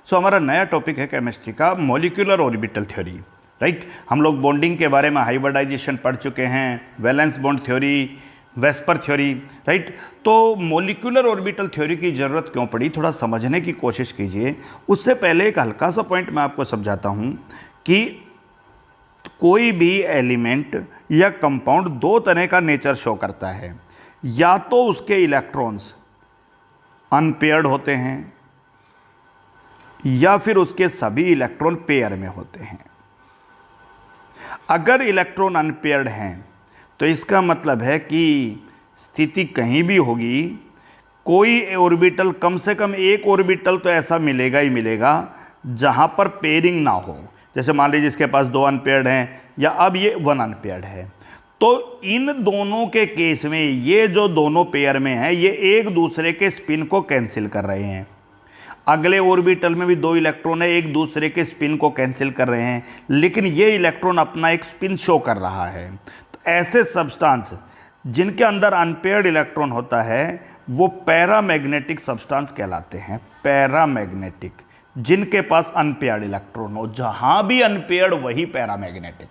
सो हमारा नया टॉपिक है केमिस्ट्री का मॉलिक्यूलर ऑर्बिटल थ्योरी। राइट, हम लोग बॉन्डिंग के बारे में हाइब्रिडाइजेशन पढ़ चुके हैं, valence bond theory, VSEPR theory. Right, तो मॉलिक्यूलर ऑर्बिटल थ्योरी की ज़रूरत क्यों पड़ी, थोड़ा समझने की कोशिश कीजिए। उससे पहले एक हल्का सा पॉइंट मैं आपको समझाता हूँ कि कोई भी एलिमेंट या कंपाउंड दो तरह का नेचर शो करता है। या तो उसके इलेक्ट्रॉन्स अनपेयर्ड होते हैं या फिर उसके सभी इलेक्ट्रॉन पेयर में होते हैं। अगर इलेक्ट्रॉन अनपेयर्ड हैं तो इसका मतलब है कि स्थिति कहीं भी होगी, कोई ऑर्बिटल, कम से कम एक ऑर्बिटल तो ऐसा मिलेगा ही मिलेगा जहां पर पेयरिंग ना हो। जैसे मान लीजिए इसके पास दो अनपेयर्ड हैं या अब ये वन अनपेयर्ड है, तो इन दोनों के केस में ये जो दोनों पेयर में हैं ये एक दूसरे के स्पिन को कैंसिल कर रहे हैं। अगले ऑर्बिटल में भी दो इलेक्ट्रॉन है, एक दूसरे के स्पिन को कैंसिल कर रहे हैं, लेकिन ये इलेक्ट्रॉन अपना एक स्पिन शो कर रहा है। तो ऐसे सब्सटेंस जिनके अंदर अनपेयर्ड इलेक्ट्रॉन होता है वो पैरामैग्नेटिक सब्सटेंस कहलाते हैं। पैरामैग्नेटिक, जिनके पास अनपेयर्ड इलेक्ट्रॉन हो, जहां भी अनपेयर्ड वही पैरामैग्नेटिक।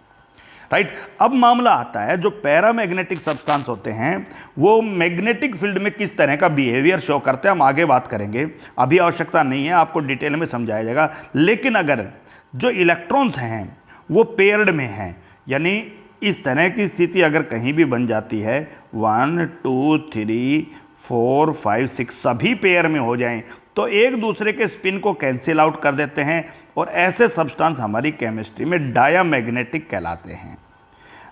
राइट, अब मामला आता है जो पैरामैग्नेटिक सब्सटेंस होते हैं वो मैग्नेटिक फील्ड में किस तरह का बिहेवियर शो करते हैं, हम आगे बात करेंगे, अभी आवश्यकता नहीं है, आपको डिटेल में समझाया जाएगा। लेकिन अगर जो इलेक्ट्रॉन्स हैं वो पेयर्ड में हैं, यानी इस तरह की स्थिति अगर कहीं भी बन जाती है, 1 2 3 4 5 6 सभी पेयर में हो जाएं, तो एक दूसरे के स्पिन को कैंसिल आउट कर देते हैं और ऐसे सब्सटेंस हमारी केमिस्ट्री में डायामैग्नेटिक कहलाते हैं।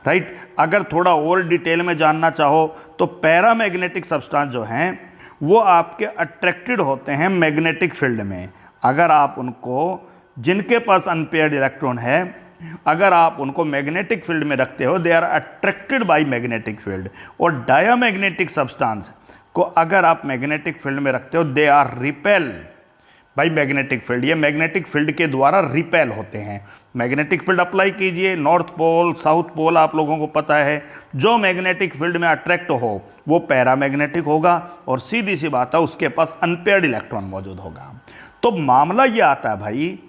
राइट, अगर थोड़ा और डिटेल में जानना चाहो तो पैरामैग्नेटिक सब्सटेंस जो हैं वो आपके अट्रैक्टेड होते हैं मैग्नेटिक फील्ड में। अगर आप उनको, जिनके पास अनपेयर्ड इलेक्ट्रॉन है, अगर आप उनको मैग्नेटिक फील्ड में रखते हो, they are attracted by magnetic field. और डायामैग्नेटिक सब्सटेंस को अगर आप मैग्नेटिक फील्ड में रखते हो, they are repel by magnetic field. ये मैग्नेटिक फील्ड के द्वारा रिपेल होते हैं। मैग्नेटिक फील्ड अप्लाई कीजिए, नॉर्थ पोल साउथ पोल आप लोगों को पता है, जो मैग्नेटिक फील्ड में अट्रैक्ट हो वो पैरामैग्नेटिक होगा और सीधी सी बात है उसके पास अनपेयर्ड इलेक्ट्रॉन मौजूद होगा। तो मामला ये आता है भाई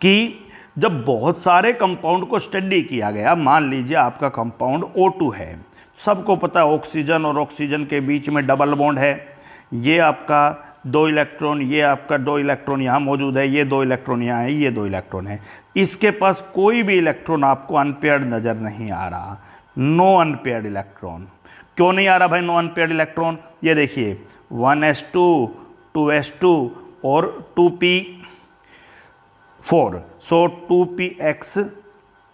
कि जब बहुत सारे कंपाउंड को स्टडी किया गया, मान लीजिए आपका कंपाउंड O2 है, सबको पता है ऑक्सीजन और ऑक्सीजन के बीच में डबल बॉन्ड है, ये आपका दो इलेक्ट्रॉन, ये आपका दो इलेक्ट्रॉन यहाँ मौजूद है, ये दो इलेक्ट्रॉन यहाँ है, ये दो इलेक्ट्रॉन है। इसके पास कोई भी इलेक्ट्रॉन आपको अनपेयर्ड नज़र नहीं आ रहा, नो अनपेयर्ड इलेक्ट्रॉन। क्यों नहीं आ रहा भाई नो अनपेयर्ड इलेक्ट्रॉन? ये देखिए 1s2 2s2 और 2p4, सो 2px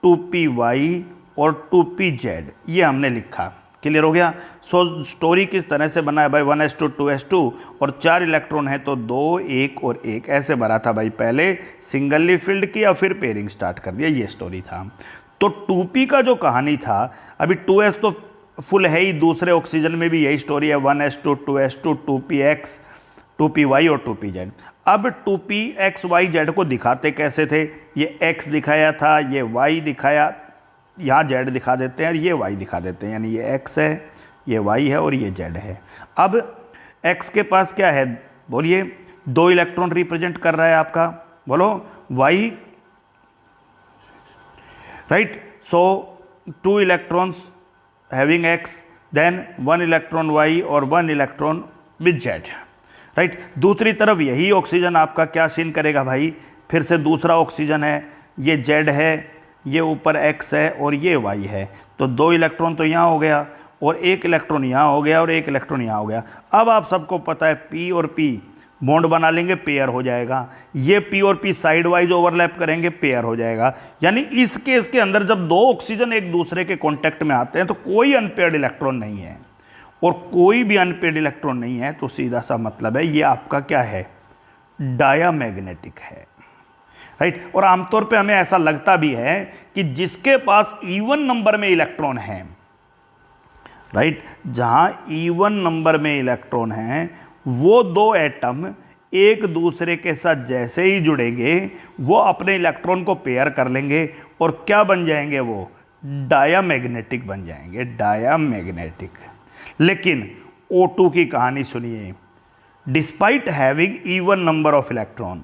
2py और 2pz ये हमने लिखा। क्लियर हो गया? सो स्टोरी किस तरह से बना है भाई, 1s2 2s2 और 4 इलेक्ट्रॉन है तो 2 1 और 1 ऐसे भरा था भाई। पहले सिंगली फिल्ड किया फिर पेयरिंग स्टार्ट कर दिया, ये स्टोरी था। तो 2p का जो कहानी था, अभी 2s तो फुल है ही, दूसरे ऑक्सीजन में भी यही स्टोरी है, 1s2 2s2 2px 2py और 2pz। अब 2pxyz को दिखाते कैसे थे, ये x दिखाया था, ये y दिखाया, यहाँ z दिखा देते हैं और ये y दिखा देते हैं, यानी ये x है, ये y है और ये z है। अब x के पास क्या है बोलिए, दो इलेक्ट्रॉन रिप्रेजेंट कर रहा है आपका, बोलो y। Right, so 2 electrons having x, then 1 electron y और 1 इलेक्ट्रॉन विद z। राइट, दूसरी तरफ यही ऑक्सीजन आपका क्या सीन करेगा भाई, फिर से दूसरा ऑक्सीजन है, ये z है, ये ऊपर x है और ये y है, तो 2 इलेक्ट्रॉन तो यहाँ हो गया और 1 इलेक्ट्रॉन यहाँ हो गया और 1 इलेक्ट्रॉन यहाँ हो गया। अब आप सबको पता है p और p बॉन्ड बना लेंगे, पेयर हो जाएगा। ये p और p साइड वाइज ओवरलैप करेंगे, पेयर हो जाएगा। यानी इस केस के अंदर जब दो ऑक्सीजन एक दूसरे के कॉन्टैक्ट में आते हैं तो कोई अनपेयर्ड इलेक्ट्रॉन नहीं है, और कोई भी अनपेयर्ड इलेक्ट्रॉन नहीं है, तो सीधा सा मतलब है ये आपका क्या है, डायामैग्नेटिक है। राइट, और आमतौर पे हमें ऐसा लगता भी है कि जिसके पास इवन नंबर में इलेक्ट्रॉन हैं, राइट, जहां इवन नंबर में इलेक्ट्रॉन हैं, वो दो एटम एक दूसरे के साथ जैसे ही जुड़ेंगे वो अपने इलेक्ट्रॉन को पेयर कर लेंगे और क्या बन जाएंगे, वो डायामैग्नेटिक बन जाएंगे, डायामैग्नेटिक। लेकिन O2 की कहानी सुनिए, despite having even number of electron,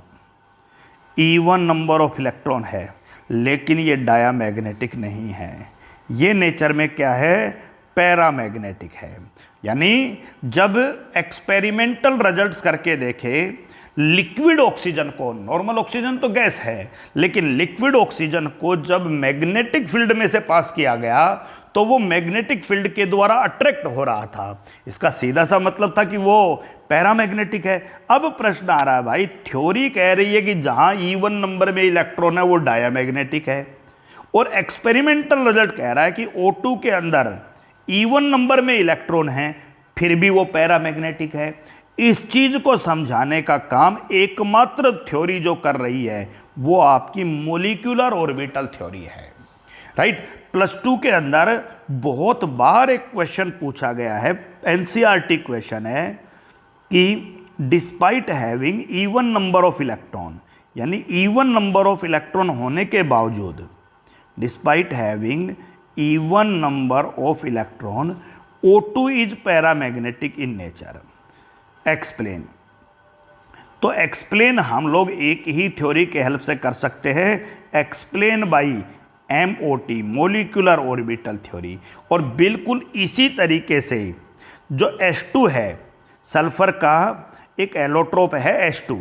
even number of electron है, लेकिन ये डायामैग्नेटिक नहीं है, ये नेचर में क्या है, पैरामैग्नेटिक है। यानी जब एक्सपेरिमेंटल रिजल्ट्स करके देखे लिक्विड ऑक्सीजन को, नॉर्मल ऑक्सीजन तो गैस है, लेकिन लिक्विड ऑक्सीजन को जब मैग्नेटिक फील्ड में से पास किया गया तो वो मैग्नेटिक फील्ड के द्वारा अट्रैक्ट हो रहा था। इसका सीधा सा मतलब था कि वो पैरामैग्नेटिक है। अब प्रश्न आ रहा है भाई, थ्योरी कह रही है कि जहां इवन नंबर में इलेक्ट्रॉन है वो डायामैग्नेटिक है, और एक्सपेरिमेंटल रिजल्ट कह रहा है कि O2 के अंदर इवन नंबर में इलेक्ट्रॉन है, फिर भी वो पैरामैग्नेटिक है। इस चीज को समझाने का काम एकमात्र थ्योरी जो कर रही है वो आपकी मॉलिक्यूलर ऑर्बिटल थ्योरी है, राइट। +2 के अंदर बहुत बार एक क्वेश्चन पूछा गया है, एनसीईआरटी क्वेश्चन है कि despite having even number of electron, यानी इवन नंबर ऑफ इलेक्ट्रॉन होने के बावजूद, despite having even number of electron O2 is paramagnetic in nature, explain. तो एक्सप्लेन हम लोग एक ही थ्योरी के हेल्प से कर सकते हैं, explain by MOT, molecular orbital theory. और बिल्कुल इसी तरीके से जो H2 है, सल्फर का एक एलोट्रोप है H2,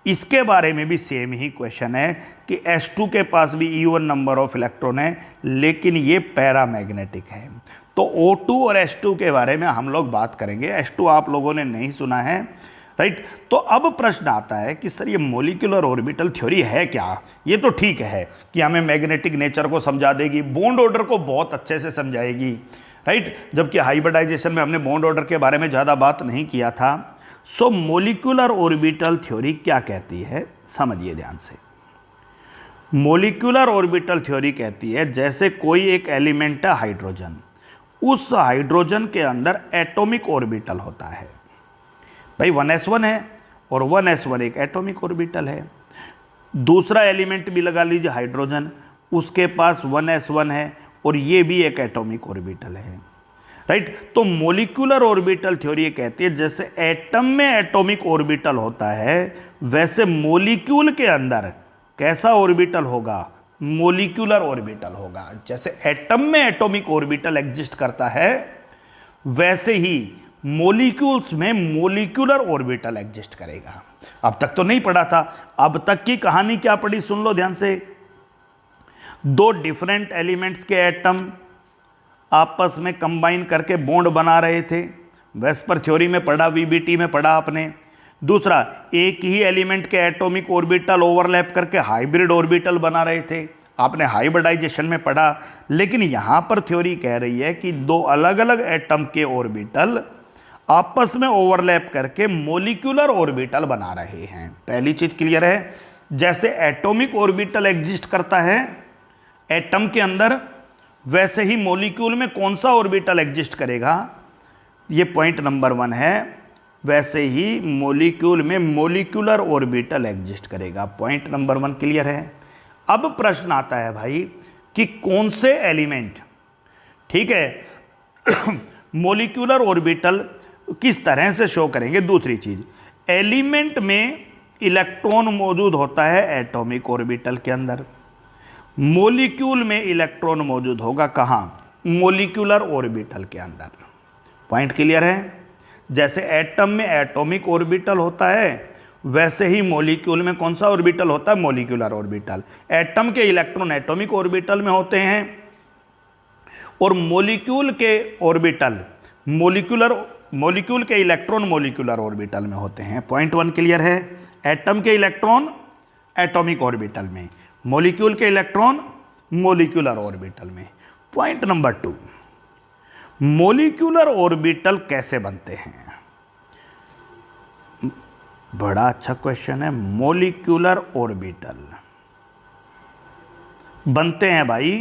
इसके बारे में भी सेम ही क्वेश्चन है कि H2 के पास भी इवन नंबर ऑफ इलेक्ट्रॉन है, लेकिन ये पैरामैग्नेटिक है। तो O2 और H2 के बारे में हम लोग बात करेंगे। H2 आप लोगों ने नहीं सुना है, राइट। तो अब प्रश्न आता है कि सर ये मोलिकुलर ऑर्बिटल थ्योरी है क्या? ये तो ठीक है कि हमें मैग्नेटिक नेचर को समझा देगी, बॉन्ड ऑर्डर को बहुत अच्छे से समझाएगी, राइट। जबकि हाइब्रिडाइजेशन में हमने बॉन्ड ऑर्डर के बारे में ज़्यादा बात नहीं किया था। सो मोलिकुलर ऑर्बिटल थ्योरी क्या कहती है, समझिए ध्यान से। मोलिकुलर ऑर्बिटल थ्योरी कहती है जैसे कोई एक एलिमेंट है हाइड्रोजन, उस हाइड्रोजन के अंदर एटॉमिक ऑर्बिटल होता है। भाई 1s1 है और 1s1 एक एटॉमिक ऑर्बिटल है। दूसरा एलिमेंट भी लगा लीजिए हाइड्रोजन, उसके पास 1s1 है और ये भी एक एटॉमिक ऑर्बिटल है, राइट। तो मोलिकुलर ऑर्बिटल थ्योरी कहती है जैसे एटम में एटॉमिक ऑर्बिटल होता है, वैसे मोलिक्यूल के अंदर कैसा ऑर्बिटल होगा, मोलिकुलर ऑर्बिटल होगा। जैसे एटम में एटॉमिक ऑर्बिटल एग्जिस्ट करता है, वैसे ही मोलिक्यूल्स में मोलिकुलर ऑर्बिटल एग्जिस्ट करेगा। अब तक तो नहीं पढ़ा था, अब तक की कहानी क्या पढ़ी सुन लो ध्यान से। दो डिफरेंट एलिमेंट्स के एटम आपस में कंबाइन करके बॉन्ड बना रहे थे, वेस्पर थ्योरी में पढ़ा, VBT में पढ़ा आपने। दूसरा, एक ही एलिमेंट के एटॉमिक ऑर्बिटल ओवरलैप करके हाइब्रिड ऑर्बिटल बना रहे थे, आपने हाइब्रिडाइजेशन में पढ़ा। लेकिन यहाँ पर थ्योरी कह रही है कि दो अलग अलग एटम के ऑर्बिटल आपस में ओवरलैप करके मोलिकुलर ऑर्बिटल बना रहे हैं। पहली चीज क्लियर है, जैसे एटॉमिक ऑर्बिटल एग्जिस्ट करता है एटम के अंदर, वैसे ही मॉलिक्यूल में कौन सा ऑर्बिटल एग्जिस्ट करेगा, ये पॉइंट नंबर 1 है। वैसे ही मॉलिक्यूल में मोलिकुलर ऑर्बिटल एग्जिस्ट करेगा, पॉइंट नंबर 1 क्लियर है। अब प्रश्न आता है भाई कि कौन से एलिमेंट, ठीक है, मोलिकुलर ऑर्बिटल किस तरह से शो करेंगे। दूसरी चीज, एलिमेंट में इलेक्ट्रॉन मौजूद होता है एटॉमिक ऑर्बिटल के अंदर, मॉलिक्यूल में इलेक्ट्रॉन मौजूद होगा कहाँ, मोलिकुलर ऑर्बिटल के अंदर। पॉइंट क्लियर है। जैसे एटम में एटॉमिक ऑर्बिटल होता है, वैसे ही मॉलिक्यूल में कौन सा ऑर्बिटल होता है, मोलिकुलर ऑर्बिटल। एटम के इलेक्ट्रॉन एटॉमिक ऑर्बिटल में होते हैं और मॉलिक्यूल के ऑर्बिटल मॉलिक्यूल के इलेक्ट्रॉन मोलिकुलर ऑर्बिटल में होते हैं। पॉइंट 1 क्लियर है। एटम के इलेक्ट्रॉन एटॉमिक ऑर्बिटल में, मॉलिक्यूल के इलेक्ट्रॉन मोलिकुलर ऑर्बिटल में। पॉइंट नंबर 2, मोलिकुलर ऑर्बिटल कैसे बनते हैं। बड़ा अच्छा क्वेश्चन है। मोलिकुलर ऑर्बिटल बनते हैं भाई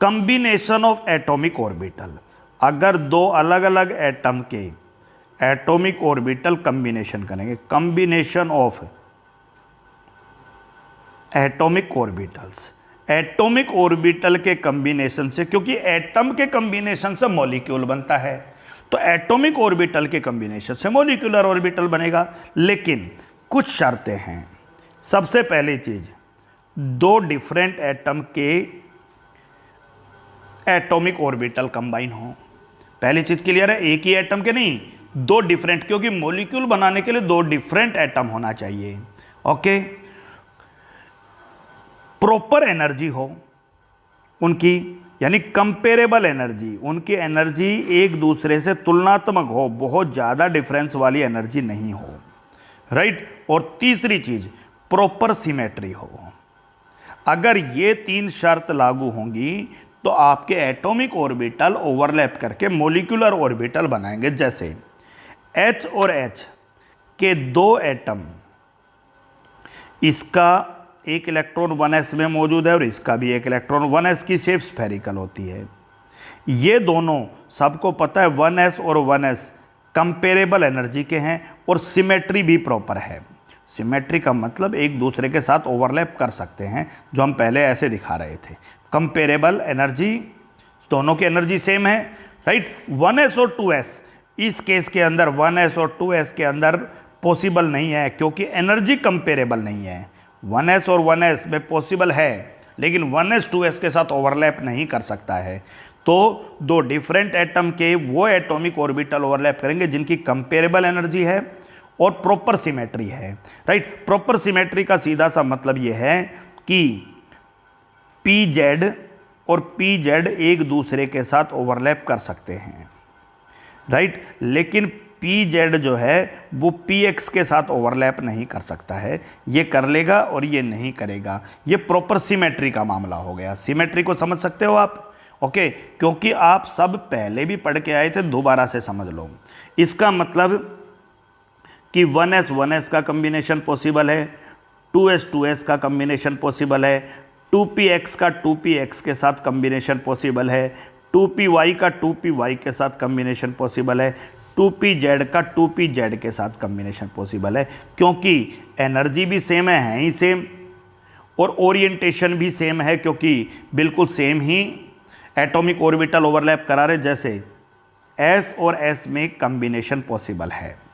कॉम्बिनेशन ऑफ एटॉमिक ऑर्बिटल। अगर दो अलग अलग एटम के एटॉमिक ऑर्बिटल कॉम्बिनेशन करेंगे, combination of atomic orbitals, atomic orbital के कॉम्बिनेशन से, क्योंकि एटम के कॉम्बिनेशन से मॉलिक्यूल बनता है, तो एटॉमिक ऑर्बिटल के कॉम्बिनेशन से मॉलिक्यूलर ऑर्बिटल बनेगा। लेकिन कुछ शर्तें हैं, सबसे पहली चीज, दो डिफरेंट एटम के एटॉमिक ऑर्बिटल कंबाइन हो। पहली चीज क्लियर है, एक ही एटम के नहीं, दो डिफरेंट, क्योंकि मॉलिक्यूल बनाने के लिए दो डिफरेंट एटम होना चाहिए। ओके, प्रॉपर एनर्जी हो उनकी, यानी कंपेरेबल एनर्जी, उनकी एनर्जी एक दूसरे से तुलनात्मक हो, बहुत ज़्यादा डिफरेंस वाली एनर्जी नहीं हो, राइट। और तीसरी चीज, प्रॉपर सिमेट्री हो। अगर ये तीन शर्त लागू होंगी तो आपके एटॉमिक ऑर्बिटल ओवरलैप करके मॉलिक्यूलर ऑर्बिटल बनाएंगे। जैसे H और H के दो एटम, इसका एक इलेक्ट्रॉन 1s में मौजूद है और इसका भी एक इलेक्ट्रॉन 1s की शेप स्फेरिकल होती है। ये दोनों सबको पता है 1s और 1s कंपेरेबल एनर्जी के हैं और सिमेट्री भी प्रॉपर है। सिमेट्री का मतलब एक दूसरे के साथ ओवरलैप कर सकते हैं, जो हम पहले ऐसे दिखा रहे थे। कंपेरेबल एनर्जी, दोनों की एनर्जी सेम है, राइट। 1s और 2s, इस केस के अंदर 1s और 2s के अंदर पॉसिबल नहीं है, क्योंकि एनर्जी कंपेरेबल नहीं है। 1s और 1s में पॉसिबल है, लेकिन 1s 2s के साथ ओवरलैप नहीं कर सकता है। तो दो डिफरेंट एटम के वो एटॉमिक ऑर्बिटल ओवरलैप करेंगे जिनकी कंपेरेबल एनर्जी है और प्रॉपर सिमेट्री है, राइट। प्रॉपर सिमेट्री का सीधा सा मतलब ये है कि pz और pz एक दूसरे के साथ ओवरलैप कर सकते हैं, राइट। लेकिन pz जो है वो px के साथ ओवरलैप नहीं कर सकता है, ये कर लेगा और ये नहीं करेगा। ये प्रॉपर सिमेट्री का मामला हो गया। सिमेट्री को समझ सकते हो आप? ओके, क्योंकि आप सब पहले भी पढ़ के आए थे, दोबारा से समझ लो। इसका मतलब कि 1s 1s का कम्बिनेशन पॉसिबल है, 2s 2s का कम्बिनेशन पॉसिबल है, 2px का 2px के साथ कम्बिनेशन पॉसिबल है, 2py का 2py के साथ कम्बिनेशन पॉसिबल है, 2pz का 2pz के साथ कम्बिनेशन पॉसिबल है, क्योंकि एनर्जी भी सेम है ही सेम, और ओरिएंटेशन भी सेम है, क्योंकि बिल्कुल सेम ही एटॉमिक ऑर्बिटल ओवरलैप करा रहे। जैसे s और s में कम्बिनेशन पॉसिबल है,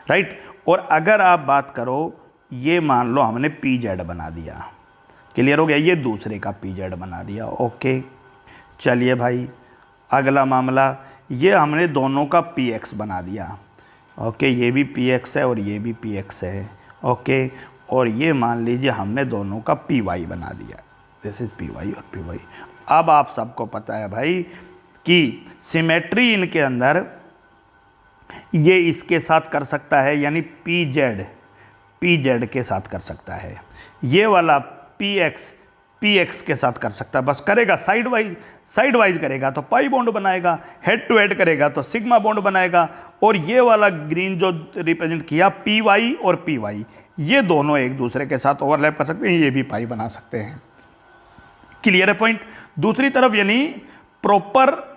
राइट। और अगर आप बात करो, ये मान लो हमने pz बना दिया, क्लियर हो गया, ये दूसरे का pz बना दिया। ओके, चलिए भाई, अगला मामला, ये हमने दोनों का px बना दिया। ओके, ये भी px है और ये भी px है। ओके, और ये मान लीजिए हमने दोनों का py बना दिया, दिस इज py और py। अब आप सबको पता है भाई कि सिमेट्री इनके अंदर ये इसके साथ कर सकता है, यानी pz के साथ कर सकता है, ये वाला px के साथ कर सकता है। बस करेगा साइड वाइज करेगा तो पाई बॉन्ड बनाएगा, हेड टू हेड करेगा तो सिग्मा बॉन्ड बनाएगा। और ये वाला ग्रीन जो रिप्रेजेंट किया py और py, ये दोनों एक दूसरे के साथ ओवरलैप कर सकते हैं, ये भी पाई बना सकते हैं। क्लियर है पॉइंट? दूसरी तरफ यानी प्रॉपर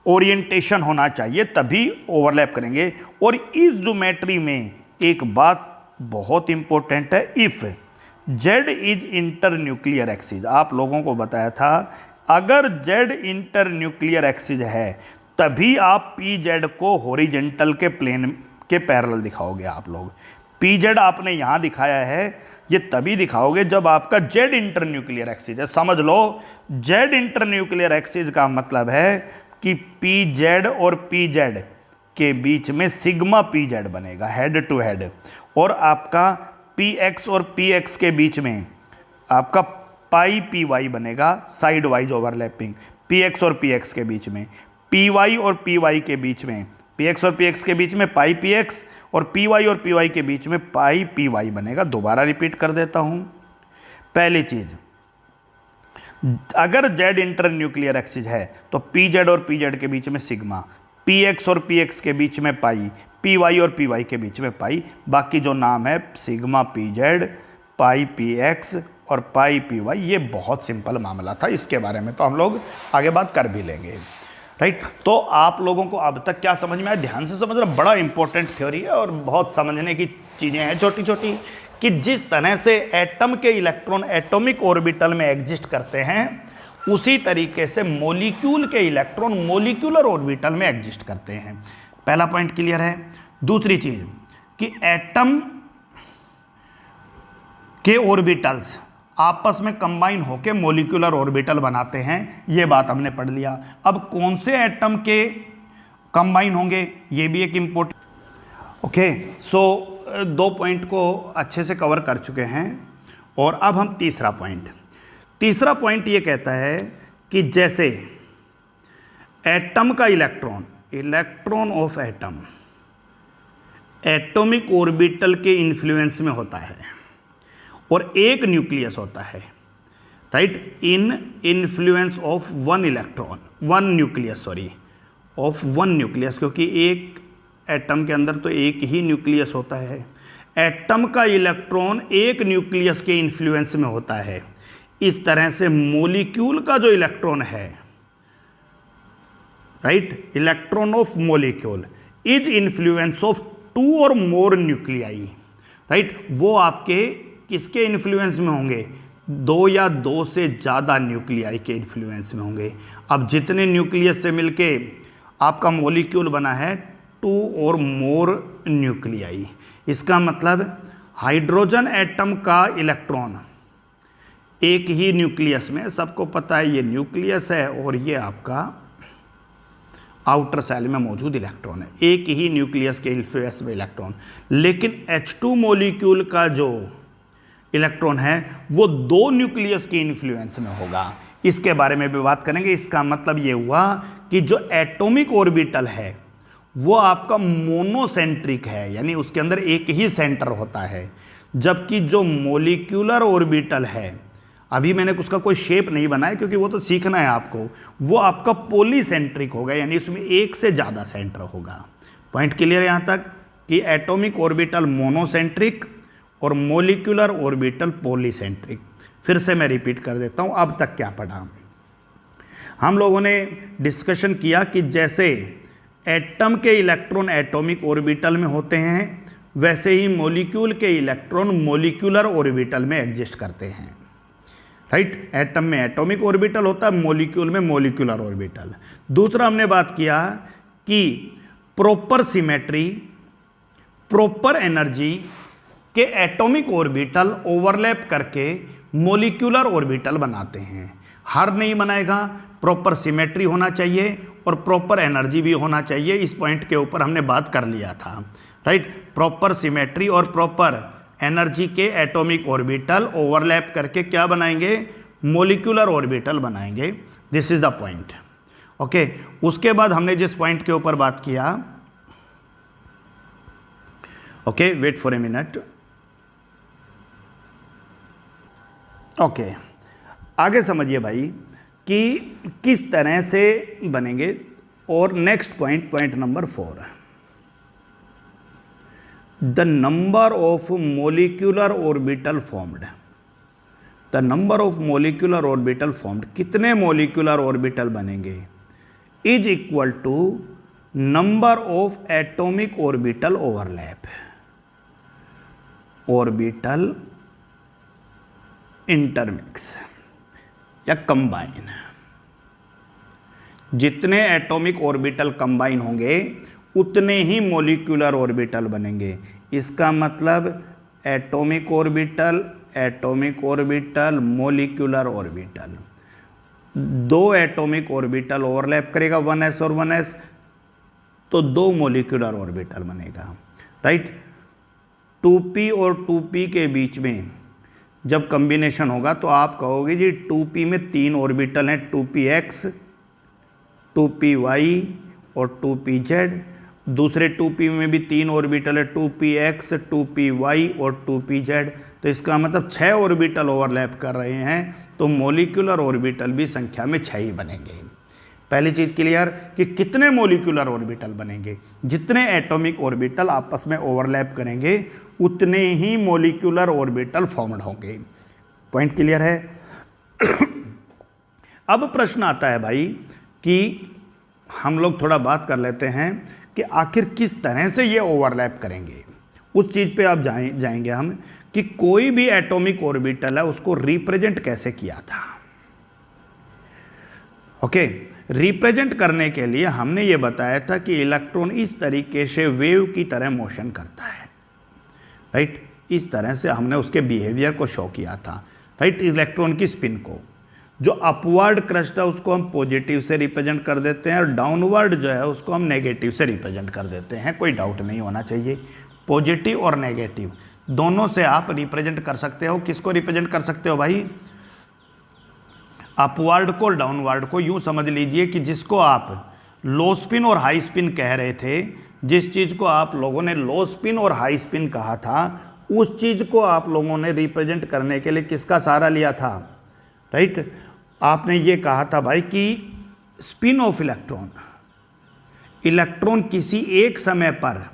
ओरिएंटेशन होना चाहिए, तभी ओवरलैप करेंगे। और इस ज्योमेट्री में एक बात बहुत इंपॉर्टेंट है, if z is inter nuclear axis. आप लोगों को बताया था, अगर z इंटर न्यूक्लियर एक्सिस है तभी आप pz को हॉरिजॉन्टल के प्लेन के पैरेलल दिखाओगे। आप लोग pz आपने यहाँ दिखाया है, ये तभी दिखाओगे जब आपका z इंटर न्यूक्लियर एक्सिस है। समझ लो, z इंटर न्यूक्लियर एक्सिस का मतलब है कि pz और pz के बीच में सिग्मा pz बनेगा, हेड टू हेड, और आपका px और px के बीच में आपका पाई py बनेगा, साइड वाइज ओवरलैपिंग, px और px के बीच में, py और py के बीच में, px और px के बीच में पाई px, और py और py के बीच में पाई py बनेगा। दोबारा रिपीट कर देता हूँ। पहली चीज़, अगर z इंटर न्यूक्लियर एक्सिस है तो pz और pz के बीच में सिग्मा, px और px के बीच में पाई, py और py के बीच में पाई, बाकी जो नाम है सिग्मा pz, पाई px और पाई py। ये बहुत सिंपल मामला था, इसके बारे में तो हम लोग आगे बात कर भी लेंगे, राइट। तो आप लोगों को अब तक क्या समझ में आया? ध्यान से समझना, बड़ा इंपॉर्टेंट थ्योरी है और बहुत समझने की चीज़ें हैं छोटी छोटी, कि जिस तरह से एटम के इलेक्ट्रॉन एटॉमिक ऑर्बिटल में एग्जिस्ट करते हैं, उसी तरीके से मॉलिक्यूल के इलेक्ट्रॉन मॉलिक्यूलर ऑर्बिटल में एग्जिस्ट करते हैं। पहला पॉइंट क्लियर है। दूसरी चीज़ कि एटम के ऑर्बिटल्स आपस में कंबाइन होकर मोलिकुलर ऑर्बिटल बनाते हैं, ये बात हमने पढ़ लिया। अब कौन से एटम के कंबाइन होंगे, ये भी एक इम्पोर्टेंट। ओके, सो 2 पॉइंट को अच्छे से कवर कर चुके हैं और अब हम तीसरा पॉइंट ये कहता है कि जैसे एटम का electron of atom atomic orbital के इन्फ्लुएंस में होता है और एक न्यूक्लियस होता है, right, in influence of one nucleus, क्योंकि एक एटम के अंदर तो एक ही न्यूक्लियस होता है। एटम का इलेक्ट्रॉन एक न्यूक्लियस के इन्फ्लुएंस में होता है। इस तरह से मॉलिक्यूल का जो इलेक्ट्रॉन है, right, electron of molecule is influence of 2 और मोर न्यूक्लियाई, राइट, वो आपके किसके इन्फ्लुएंस में होंगे, 2 या 2 से ज़्यादा न्यूक्लियाई के इन्फ्लुएंस में होंगे। अब जितने न्यूक्लियस से मिलके आपका मॉलिक्यूल बना है 2 और मोर न्यूक्लियाई, इसका मतलब हाइड्रोजन एटम का इलेक्ट्रॉन एक ही न्यूक्लियस में, सबको पता है ये न्यूक्लियस है और ये आपका आउटर सेल में मौजूद इलेक्ट्रॉन है, एक ही न्यूक्लियस के इन्फ्लुएंस में इलेक्ट्रॉन। लेकिन H2 मॉलिक्यूल का जो इलेक्ट्रॉन है वो 2 न्यूक्लियस के इन्फ्लुएंस में होगा। इसके बारे में भी बात करेंगे। इसका मतलब ये हुआ कि जो एटॉमिक ऑर्बिटल है वो आपका मोनोसेंट्रिक है, यानी उसके अंदर एक ही सेंटर होता है, जबकि जो मॉलिक्यूलर ऑर्बिटल है, अभी मैंने उसका कोई शेप नहीं बनाया क्योंकि वो तो सीखना है आपको, वो आपका पॉलीसेंट्रिक होगा, यानी उसमें एक से ज़्यादा सेंटर होगा। पॉइंट क्लियर है यहाँ तक कि एटॉमिक ऑर्बिटल मोनोसेंट्रिक और मॉलिक्यूलर ऑर्बिटल पॉलीसेंट्रिक। फिर से मैं रिपीट कर देता हूँ, अब तक क्या पढ़ा हम लोगों ने। डिस्कशन किया कि जैसे एटम के इलेक्ट्रॉन एटॉमिक ऑर्बिटल में होते हैं, वैसे ही मॉलिक्यूल के इलेक्ट्रॉन मॉलिक्यूलर ऑर्बिटल में एग्जिस्ट करते हैं, राइट। एटम में एटॉमिक ऑर्बिटल होता है, मॉलिक्यूल में मॉलिक्यूलर ऑर्बिटल। दूसरा हमने बात किया कि प्रॉपर सिमेट्री, प्रॉपर एनर्जी के एटॉमिक ऑर्बिटल ओवरलैप करके मॉलिक्यूलर ऑर्बिटल बनाते हैं। हर नहीं बनाएगा, प्रॉपर सिमेट्री होना चाहिए और प्रॉपर एनर्जी भी होना चाहिए। इस पॉइंट के ऊपर हमने बात कर लिया था, राइट। प्रॉपर सिमेट्री और प्रॉपर एनर्जी के एटॉमिक ऑर्बिटल ओवरलैप करके क्या बनाएंगे, मॉलिक्यूलर ऑर्बिटल बनाएंगे। This is the point, okay. उसके बाद हमने जिस पॉइंट के ऊपर बात किया, okay, wait for a minute, okay, आगे समझिए भाई कि किस तरह से बनेंगे। और next point number 4, the number of molecular orbital formed. The number of molecular orbital formed, कितने मोलिक्यूलर ऑर्बिटल बनेंगे, is equal to number of atomic orbital overlap, orbital intermix या कंबाइन। जितने एटॉमिक ऑर्बिटल कंबाइन होंगे उतने ही molecular orbital बनेंगे। इसका मतलब atomic orbital, atomic orbital, molecular orbital, 2 atomic orbital overlap करेगा 1s और 1s, तो 2 मॉलिक्यूलर ऑर्बिटल बनेगा, राइट। 2p और 2p के बीच में जब कॉम्बिनेशन होगा तो आप कहोगे जी 2p में 3 ऑर्बिटल हैं, 2px, 2py और 2pz। दूसरे 2p में भी 3 ऑर्बिटल है, 2px, 2py और 2pz। तो इसका मतलब 6 ऑर्बिटल ओवरलैप कर रहे हैं, तो मॉलिक्यूलर ऑर्बिटल भी संख्या में 6 ही बनेंगे। पहली चीज़ क्लियर कि कितने मॉलिक्यूलर ऑर्बिटल बनेंगे, जितने एटॉमिक ऑर्बिटल आपस में ओवरलैप करेंगे उतने ही मॉलिक्यूलर ऑर्बिटल फॉर्म्ड होंगे। पॉइंट क्लियर है। अब प्रश्न आता है भाई कि हम लोग थोड़ा बात कर लेते हैं कि आखिर किस तरह से ये ओवरलैप करेंगे। उस चीज़ पे आप जाएंगे हम कि कोई भी एटॉमिक ऑर्बिटल है उसको रिप्रेजेंट कैसे किया था। ओके, रिप्रेजेंट करने के लिए हमने ये बताया था कि इलेक्ट्रॉन इस तरीके से वेव की तरह मोशन करता है, राइट। इस तरह से हमने उसके बिहेवियर को शो किया था, राइट। इलेक्ट्रॉन की स्पिन को, जो अपवर्ड क्रस्ट है उसको हम पॉजिटिव से रिप्रेजेंट कर देते हैं और डाउनवर्ड जो है उसको हम नेगेटिव से रिप्रेजेंट कर देते हैं। कोई डाउट नहीं होना चाहिए, पॉजिटिव और नेगेटिव दोनों से आप रिप्रेजेंट कर सकते हो। किसको रिप्रेजेंट कर सकते हो भाई? अपवर्ड को, डाउनवर्ड को। यूँ समझ लीजिए कि जिसको आप लो स्पिन और हाई स्पिन कह रहे थे, जिस चीज़ को आप लोगों ने लो स्पिन और हाई स्पिन कहा था, उस चीज़ को आप लोगों ने रिप्रेजेंट करने के लिए किसका सहारा लिया था, राइट? आपने ये कहा था भाई कि स्पिन ऑफ इलेक्ट्रॉन, इलेक्ट्रॉन किसी एक समय पर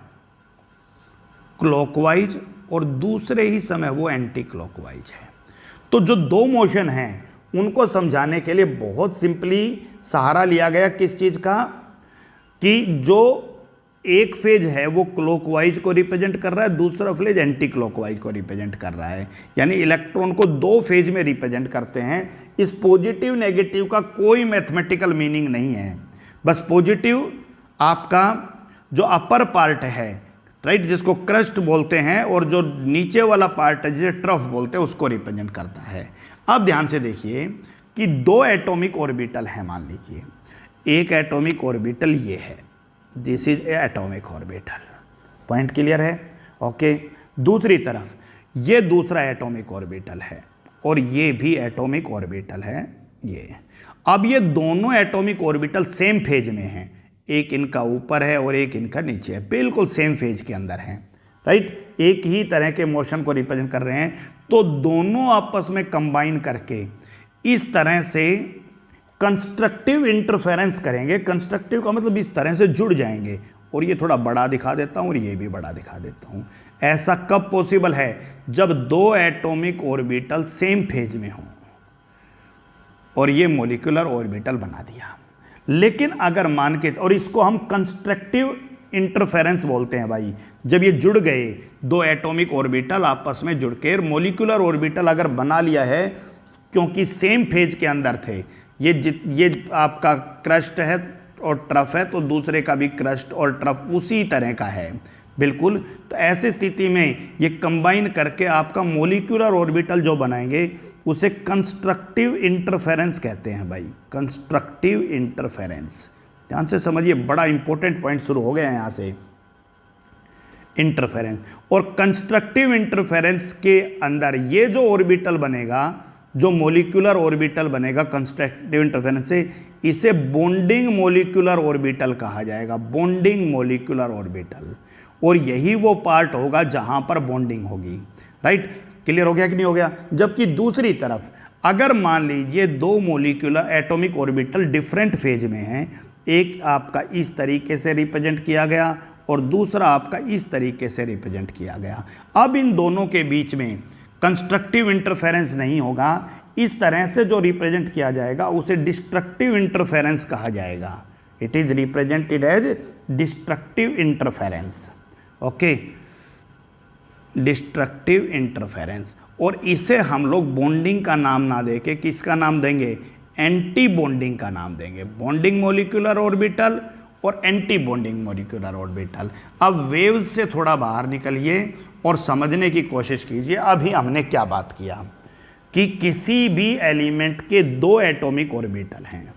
क्लॉकवाइज और दूसरे ही समय वो एंटी क्लॉकवाइज है। तो जो दो मोशन हैं उनको समझाने के लिए बहुत सिंपली सहारा लिया गया किस चीज़ का, कि जो एक फेज है वो क्लॉकवाइज को रिप्रेजेंट कर रहा है, दूसरा फेज एंटी क्लॉकवाइज को रिप्रेजेंट कर रहा है। यानी इलेक्ट्रॉन को दो फेज में रिप्रेजेंट करते हैं। इस पॉजिटिव नेगेटिव का कोई मैथमेटिकल मीनिंग नहीं है। बस पॉजिटिव आपका जो अपर पार्ट है, राइट, जिसको क्रस्ट बोलते हैं, और जो नीचे वाला पार्ट है जिसे ट्रफ बोलते हैं, उसको रिप्रेजेंट करता है। अब ध्यान से देखिए कि दो एटॉमिक ऑर्बिटल है। मान लीजिए एक एटॉमिक ऑर्बिटल ये है, this is a atomic orbital. Point clear है? ओके। दूसरी तरफ ये दूसरा एटॉमिक ऑर्बिटल है और ये भी एटॉमिक ऑर्बिटल है ये। अब ये दोनों एटॉमिक ऑर्बिटल सेम फेज में हैं, एक इनका ऊपर है और एक इनका नीचे है, बिल्कुल सेम फेज के अंदर हैं, राइट। एक ही तरह के मोशन को रिप्रेजेंट कर रहे हैं। तो दोनों आपस में कंबाइन करके इस तरह से कंस्ट्रक्टिव इंटरफेरेंस करेंगे। कंस्ट्रक्टिव का मतलब इस तरह से जुड़ जाएंगे। और ये थोड़ा बड़ा दिखा देता हूँ और ये भी बड़ा दिखा देता हूँ। ऐसा कब पॉसिबल है? जब दो एटॉमिक ऑर्बिटल सेम फेज में हों। और ये मॉलिक्यूलर ऑर्बिटल बना दिया। लेकिन अगर मान के, और इसको हम कंस्ट्रक्टिव इंटरफेरेंस बोलते हैं भाई, जब ये जुड़ गए दो एटॉमिक ऑर्बिटल आपस में जुड़ के मॉलिक्यूलर ऑर्बिटल अगर बना लिया है, क्योंकि सेम फेज के अंदर थे। ये आपका क्रस्ट है और ट्रफ है, तो दूसरे का भी क्रस्ट और ट्रफ उसी तरह का है बिल्कुल। तो ऐसी स्थिति में ये कंबाइन करके आपका मॉलिक्यूलर ऑर्बिटल जो बनाएंगे उसे कंस्ट्रक्टिव इंटरफेरेंस कहते हैं भाई, कंस्ट्रक्टिव इंटरफेरेंस। ध्यान से समझिए, बड़ा इंपॉर्टेंट पॉइंट शुरू हो गया है यहाँ से, इंटरफेरेंस। और कंस्ट्रक्टिव इंटरफेरेंस के अंदर ये जो ऑर्बिटल बनेगा, जो मॉलिक्यूलर ऑर्बिटल बनेगा कंस्ट्रक्टिव इंटरफेरेंस से, इसे बॉन्डिंग मॉलिक्यूलर ऑर्बिटल कहा जाएगा, बॉन्डिंग मॉलिक्यूलर ऑर्बिटल। और यही वो पार्ट होगा जहां पर बॉन्डिंग होगी, राइट। क्लियर हो गया कि नहीं हो गया? जबकि दूसरी तरफ अगर मान लीजिए दो molecular atomic orbital different phase में हैं, एक आपका इस तरीके से रिप्रेजेंट किया गया और दूसरा आपका इस तरीके से रिप्रेजेंट किया गया। अब इन दोनों के बीच में कंस्ट्रक्टिव इंटरफेरेंस नहीं होगा। इस तरह से जो रिप्रेजेंट किया जाएगा उसे डिस्ट्रक्टिव इंटरफेरेंस कहा जाएगा। It is represented as destructive interference. Okay, destructive interference. और इसे हम लोग बॉन्डिंग का नाम ना देके किसका नाम देंगे? एंटी बॉन्डिंग का नाम देंगे। बॉन्डिंग मॉलिक्यूलर ऑर्बिटल और एंटी बॉन्डिंग मॉलिक्यूलर ऑर्बिटल। अब वेव्स से थोड़ा बाहर निकलिए और समझने की कोशिश कीजिए। अभी हमने क्या बात किया कि किसी भी एलिमेंट के दो एटॉमिक ऑर्बिटल हैं,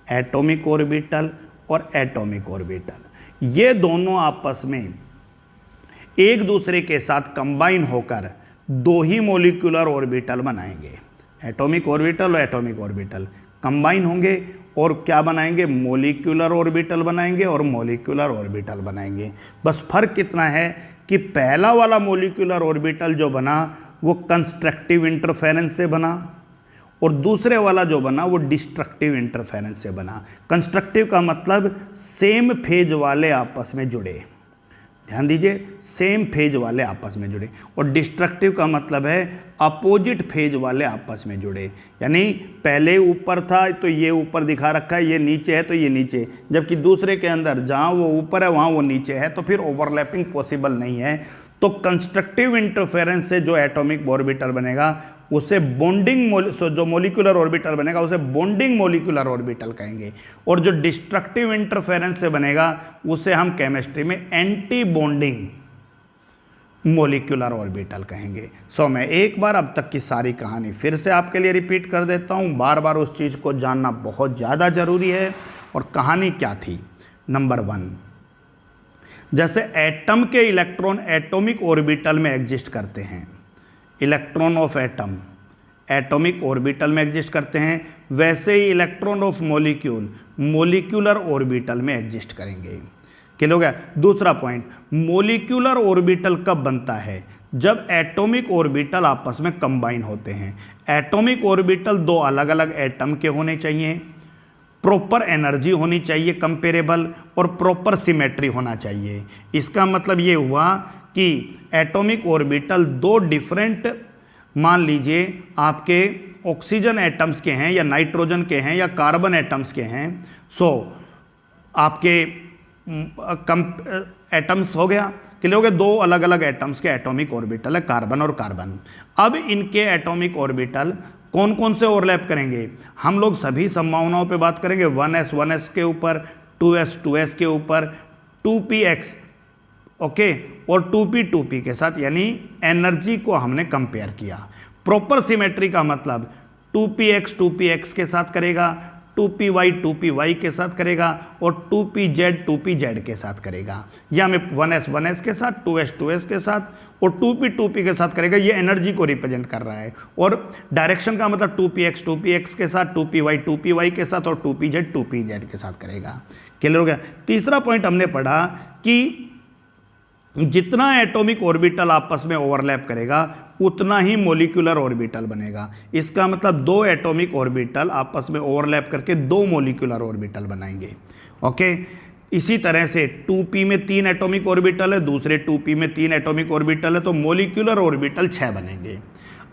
एटॉमिक ऑर्बिटल और एटॉमिक ऑर्बिटल। ये दोनों आपस में एक दूसरे के साथ कंबाइन होकर दो ही मॉलिक्यूलर ऑर्बिटल बनाएंगे। एटॉमिक ऑर्बिटल और एटॉमिक ऑर्बिटल कंबाइन होंगे और क्या बनाएंगे? मॉलिक्यूलर ऑर्बिटल बनाएंगे और मॉलिक्यूलर ऑर्बिटल बनाएंगे। बस फर्क कितना है कि पहला वाला मॉलिक्यूलर ऑर्बिटल जो बना वो कंस्ट्रक्टिव इंटरफेरेंस से बना और दूसरे वाला जो बना वो डिस्ट्रक्टिव इंटरफेरेंस से बना। कंस्ट्रक्टिव का मतलब सेम फेज वाले आपस में जुड़े। ध्यान दीजिए, सेम फेज वाले आपस में जुड़े। और डिस्ट्रक्टिव का मतलब है अपोजिट फेज वाले आपस में जुड़े। यानी पहले ऊपर था तो ये ऊपर दिखा रखा है, ये नीचे है तो ये नीचे, जबकि दूसरे के अंदर जहाँ वो ऊपर है वहाँ वो नीचे है, तो फिर ओवरलैपिंग पॉसिबल नहीं है। तो कंस्ट्रक्टिव इंटरफेरेंस से जो एटॉमिक ऑर्बिटल बनेगा उसे बॉन्डिंग, जो मॉलिक्यूलर ऑर्बिटल बनेगा उसे बॉन्डिंग मॉलिक्यूलर ऑर्बिटल कहेंगे। और जो डिस्ट्रक्टिव इंटरफेरेंस से बनेगा उसे हम केमिस्ट्री में एंटी बॉन्डिंग मोलिकुलर ऑर्बिटल कहेंगे। सो मैं एक बार अब तक की सारी कहानी फिर से आपके लिए रिपीट कर देता हूँ, बार बार उस चीज़ को जानना बहुत ज़्यादा ज़रूरी है। और कहानी क्या थी? नंबर 1, जैसे एटम के इलेक्ट्रॉन एटॉमिक ऑर्बिटल में एग्जिस्ट करते हैं, electron of atom atomic orbital में एग्जिस्ट करते हैं, वैसे ही electron of molecule molecular orbital में एग्जिस्ट करेंगे। क्लियर हो गया? दूसरा पॉइंट, मोलिकुलर ऑर्बिटल कब बनता है? जब एटॉमिक ऑर्बिटल आपस में कंबाइन होते हैं। एटॉमिक ऑर्बिटल दो अलग अलग एटम के होने चाहिए, प्रॉपर एनर्जी होनी चाहिए कंपेरेबल, और प्रॉपर सिमेट्री होना चाहिए। इसका मतलब ये हुआ कि एटॉमिक ऑर्बिटल दो डिफरेंट, मान लीजिए आपके ऑक्सीजन एटम्स के हैं या नाइट्रोजन के हैं या कार्बन एटम्स के हैं। सो आपके एटम्स हो गया, क्लियर हो गया? दो अलग अलग एटम्स के एटॉमिक ऑर्बिटल है, कार्बन और कार्बन। अब इनके एटॉमिक ऑर्बिटल कौन कौन से ओवरलैप करेंगे? हम लोग सभी संभावनाओं पे बात करेंगे, 1s के ऊपर, 2s के ऊपर, 2px ओके, और 2p के साथ, यानी एनर्जी को हमने कंपेयर किया। प्रॉपर सिमेट्री का मतलब 2px के साथ करेगा, 2py के साथ करेगा, और 2pz के साथ करेगा, या में 1s के साथ, 2s के साथ, और 2p के साथ करेगा। ये एनर्जी को रिप्रेजेंट कर रहा है। और डायरेक्शन का मतलब 2px के साथ, 2py के साथ, और 2pz के साथ करेगा। क्लियर हो गया? तीसरा पॉइंट हमने पढ़ा कि जितना एटॉमिक ऑर्बिटल आपस में ओवरलैप करेगा उतना ही मोलिकुलर ऑर्बिटल बनेगा। इसका मतलब दो एटॉमिक ऑर्बिटल आपस में ओवरलैप करके दो मोलिकुलर ऑर्बिटल बनाएंगे। ओके, इसी तरह से 2p में 3 एटॉमिक ऑर्बिटल है, दूसरे 2p में 3 एटॉमिक ऑर्बिटल है, तो मोलिकुलर ऑर्बिटल 6 बनेंगे।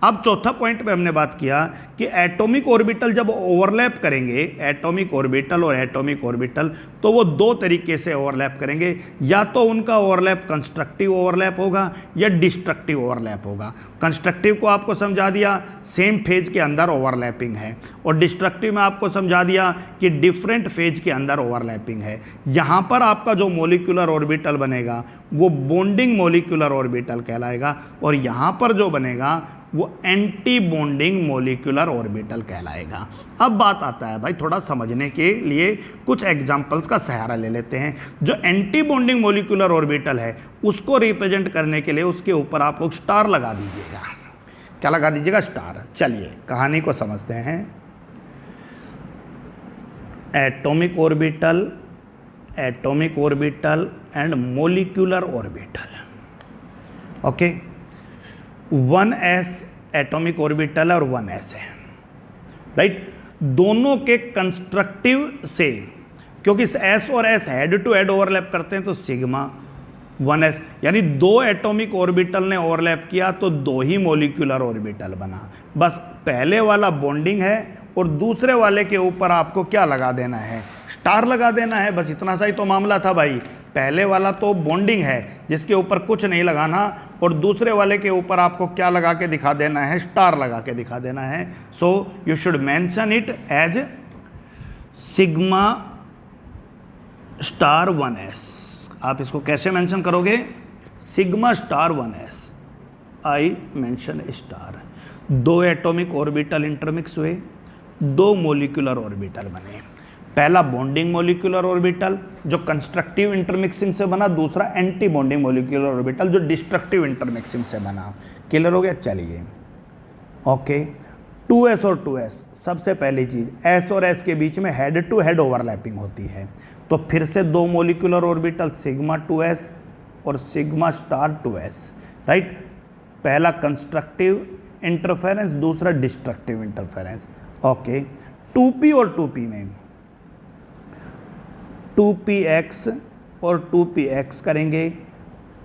अब चौथा पॉइंट पे हमने बात किया कि एटॉमिक ऑर्बिटल जब ओवरलैप करेंगे, एटॉमिक ऑर्बिटल और एटॉमिक ऑर्बिटल, तो वो दो तरीके से ओवरलैप करेंगे। या तो उनका ओवरलैप कंस्ट्रक्टिव ओवरलैप होगा या डिस्ट्रक्टिव ओवरलैप होगा। कंस्ट्रक्टिव को आपको समझा दिया, सेम फेज के अंदर ओवरलैपिंग है, और डिस्ट्रक्टिव में आपको समझा दिया कि डिफरेंट फेज के अंदर ओवरलैपिंग है। यहाँ पर आपका जो मोलिकुलर ऑर्बिटल बनेगा वो बॉन्डिंग मोलिकुलर ऑर्बिटल कहलाएगा, और यहाँ पर जो बनेगा वो एंटी बॉन्डिंग मोलिकुलर ऑर्बिटल कहलाएगा। अब बात आता है भाई, थोड़ा समझने के लिए कुछ एग्जांपल्स का सहारा ले लेते हैं। जो एंटी बॉन्डिंग मोलिकुलर ऑर्बिटल है उसको रिप्रेजेंट करने के लिए उसके ऊपर आप लोग स्टार लगा दीजिएगा। क्या लगा दीजिएगा? स्टार। चलिए कहानी को समझते हैं। Atomic orbital, atomic orbital and molecular orbital. Okay, 1s atomic orbital और 1s है, राइट? दोनों के कंस्ट्रक्टिव से, क्योंकि s और s head to head overlap करते हैं, तो सिग्मा 1s, यानी दो एटॉमिक ऑर्बिटल ने ओवरलैप किया तो दो ही मोलिकुलर ऑर्बिटल बना। बस पहले वाला बॉन्डिंग है और दूसरे वाले के ऊपर आपको क्या लगा देना है? स्टार लगा देना है। बस इतना सा ही तो मामला था भाई। पहले वाला तो बॉन्डिंग है जिसके ऊपर कुछ नहीं लगाना, और दूसरे वाले के ऊपर आपको क्या लगा के दिखा देना है? स्टार लगा के दिखा देना है। So you should mention it as sigma star 1s। आप इसको कैसे मेंशन करोगे? Sigma star 1s। I mention star. दो एटॉमिक ऑर्बिटल इंटरमिक्स हुए, दो मोलिकुलर ऑर्बिटल बने। पहला बॉन्डिंग मोलिकुलर ऑर्बिटल जो कंस्ट्रक्टिव इंटरमिक्सिंग से बना, दूसरा एंटी बॉन्डिंग मोलिकुलर ऑर्बिटल जो डिस्ट्रक्टिव इंटरमिक्सिंग से बना। क्लियर हो गया? चलिए ओके, 2s और 2s, सबसे पहली चीज़ s और s के बीच में हेड टू हेड ओवरलैपिंग होती है, तो फिर से दो मोलिकुलर ऑर्बिटल सिग्मा 2s और सिग्मा स्टार 2s, राइट? पहला कंस्ट्रक्टिव इंटरफेरेंस, दूसरा डिस्ट्रक्टिव इंटरफेरेंस। ओके, 2p और 2p में 2px और 2px करेंगे,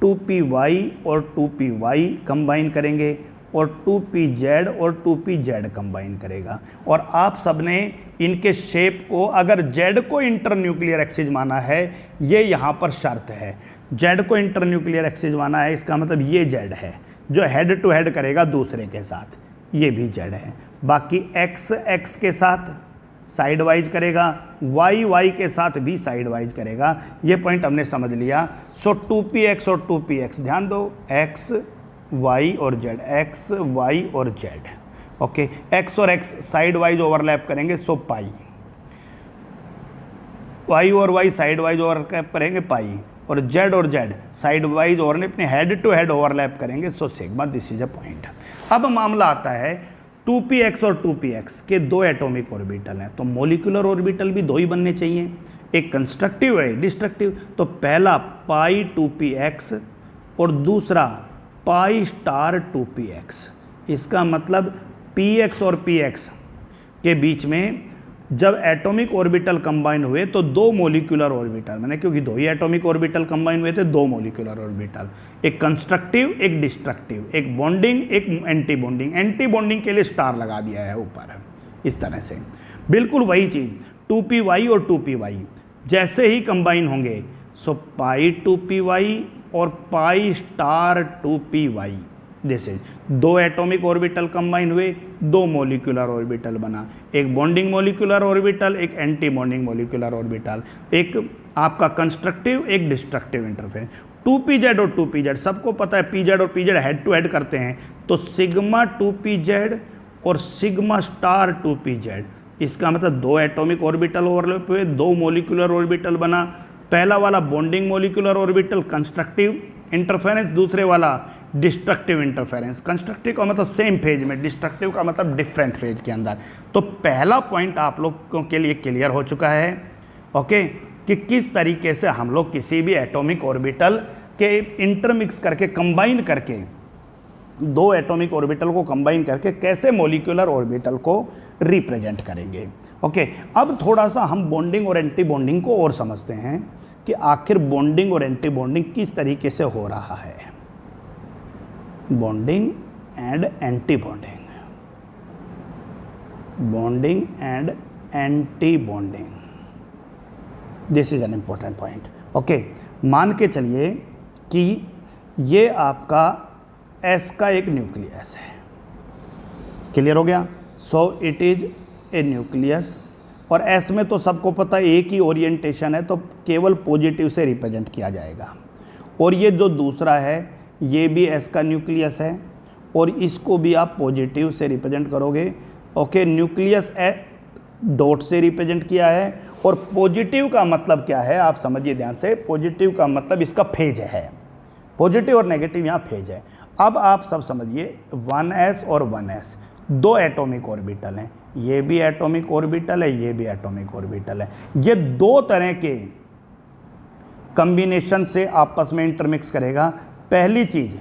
2py और 2py कंबाइन करेंगे, और 2pz और 2pz कंबाइन करेगा। और आप सबने इनके शेप को, अगर z को इंटरन्यूक्लियर एक्सिस माना है, ये यहाँ पर शर्त है, z को इंटरन्यूक्लियर एक्सिस माना है, इसका मतलब ये z है जो हेड टू हेड करेगा दूसरे के साथ, ये भी z है। बाकी x के साथ, साइड वाइज करेगा, वाई वाई के साथ भी साइड वाइज करेगा। ये पॉइंट हमने समझ लिया। सो 2px और 2px, ध्यान दो, x y और z, x y और z, ओके। x और x साइड वाइज ओवरलैप करेंगे, सो पाई, y और y साइड वाइज ओवरलैप करेंगे पाई, और z और z साइड वाइज और अपने हेड टू हेड ओवरलैप करेंगे, so sigma. This is a point. अब मामला आता है 2px और 2px के दो एटॉमिक ऑर्बिटल हैं, तो मोलिकुलर ऑर्बिटल भी दो ही बनने चाहिए, एक कंस्ट्रक्टिव है, डिस्ट्रक्टिव। तो पहला पाई 2px और दूसरा पाई स्टार 2px। इसका मतलब px और px के बीच में जब एटॉमिक ऑर्बिटल कंबाइन हुए तो दो मोलिकुलर ऑर्बिटल, मैंने क्योंकि दो ही एटॉमिक ऑर्बिटल कंबाइन हुए थे, दो मोलिकुलर ऑर्बिटल, एक कंस्ट्रक्टिव एक डिस्ट्रक्टिव, एक बॉन्डिंग एक एंटी बॉन्डिंग। एंटी बॉन्डिंग के लिए स्टार लगा दिया है ऊपर, इस तरह से। बिल्कुल वही चीज़ 2py और 2py जैसे ही कंबाइन होंगे, सो पाई 2py और पाई स्टार 2py। दिस इज दो एटॉमिक ऑर्बिटल कंबाइन हुए, दो मोलिकुलर ऑर्बिटल बना, एक बॉन्डिंग मोलिकुलर ऑर्बिटल, एक एंटी बॉन्डिंग मोलिकुलर ऑर्बिटल, एक आपका कंस्ट्रक्टिव एक डिस्ट्रक्टिव इंटरफेरेंस। 2pz और 2pz सबको पता है, pz और pz हेड टू हेड करते हैं, तो सिग्मा 2pz और सिग्मा स्टार 2pz। इसका मतलब दो एटॉमिक ऑर्बिटल ओवरलैप हुए, दो मोलिकुलर ऑर्बिटल बना। पहला वाला bonding molecular orbital constructive interference, दूसरे वाला डिस्ट्रक्टिव इंटरफेरेंस। कंस्ट्रक्टिव का मतलब सेम फेज में, डिस्ट्रक्टिव का मतलब डिफरेंट फेज के अंदर। तो पहला पॉइंट आप लोगों के लिए क्लियर हो चुका है, ओके, कि किस तरीके से हम लोग किसी भी एटॉमिक ऑर्बिटल के इंटरमिक्स करके, कंबाइन करके, दो एटॉमिक ऑर्बिटल को कंबाइन करके कैसे मोलिकुलर ऑर्बिटल को रिप्रेजेंट करेंगे, ओके। अब थोड़ा सा हम बॉन्डिंग और एंटी बॉन्डिंग को और समझते हैं कि आखिर बॉन्डिंग और एंटी बॉन्डिंग किस तरीके से हो रहा है। Bonding and anti bonding, bonding and anti bonding, this is an important point, okay. मान के चलिए कि ये आपका S का एक न्यूक्लियस है, क्लियर हो गया। So it is a nucleus, और S में तो सबको पता है एक ही ओरिएंटेशन है, तो केवल पॉजिटिव से रिप्रेजेंट किया जाएगा। और ये जो दूसरा है ये भी S का न्यूक्लियस है, और इसको भी आप पॉजिटिव से रिप्रेजेंट करोगे, ओके। न्यूक्लियस डॉट से रिप्रेजेंट किया है, और पॉजिटिव का मतलब क्या है आप समझिए ध्यान से। पॉजिटिव का मतलब इसका फेज है, पॉजिटिव और नेगेटिव यहाँ फेज है। अब आप सब समझिए 1s और 1s दो एटॉमिक ऑर्बिटल हैं, ये भी एटॉमिक ऑर्बिटल है, ये भी एटॉमिक ऑर्बिटल है। ये दो तरह के कॉम्बिनेशन से आपस में इंटरमिक्स करेगा। पहली चीज़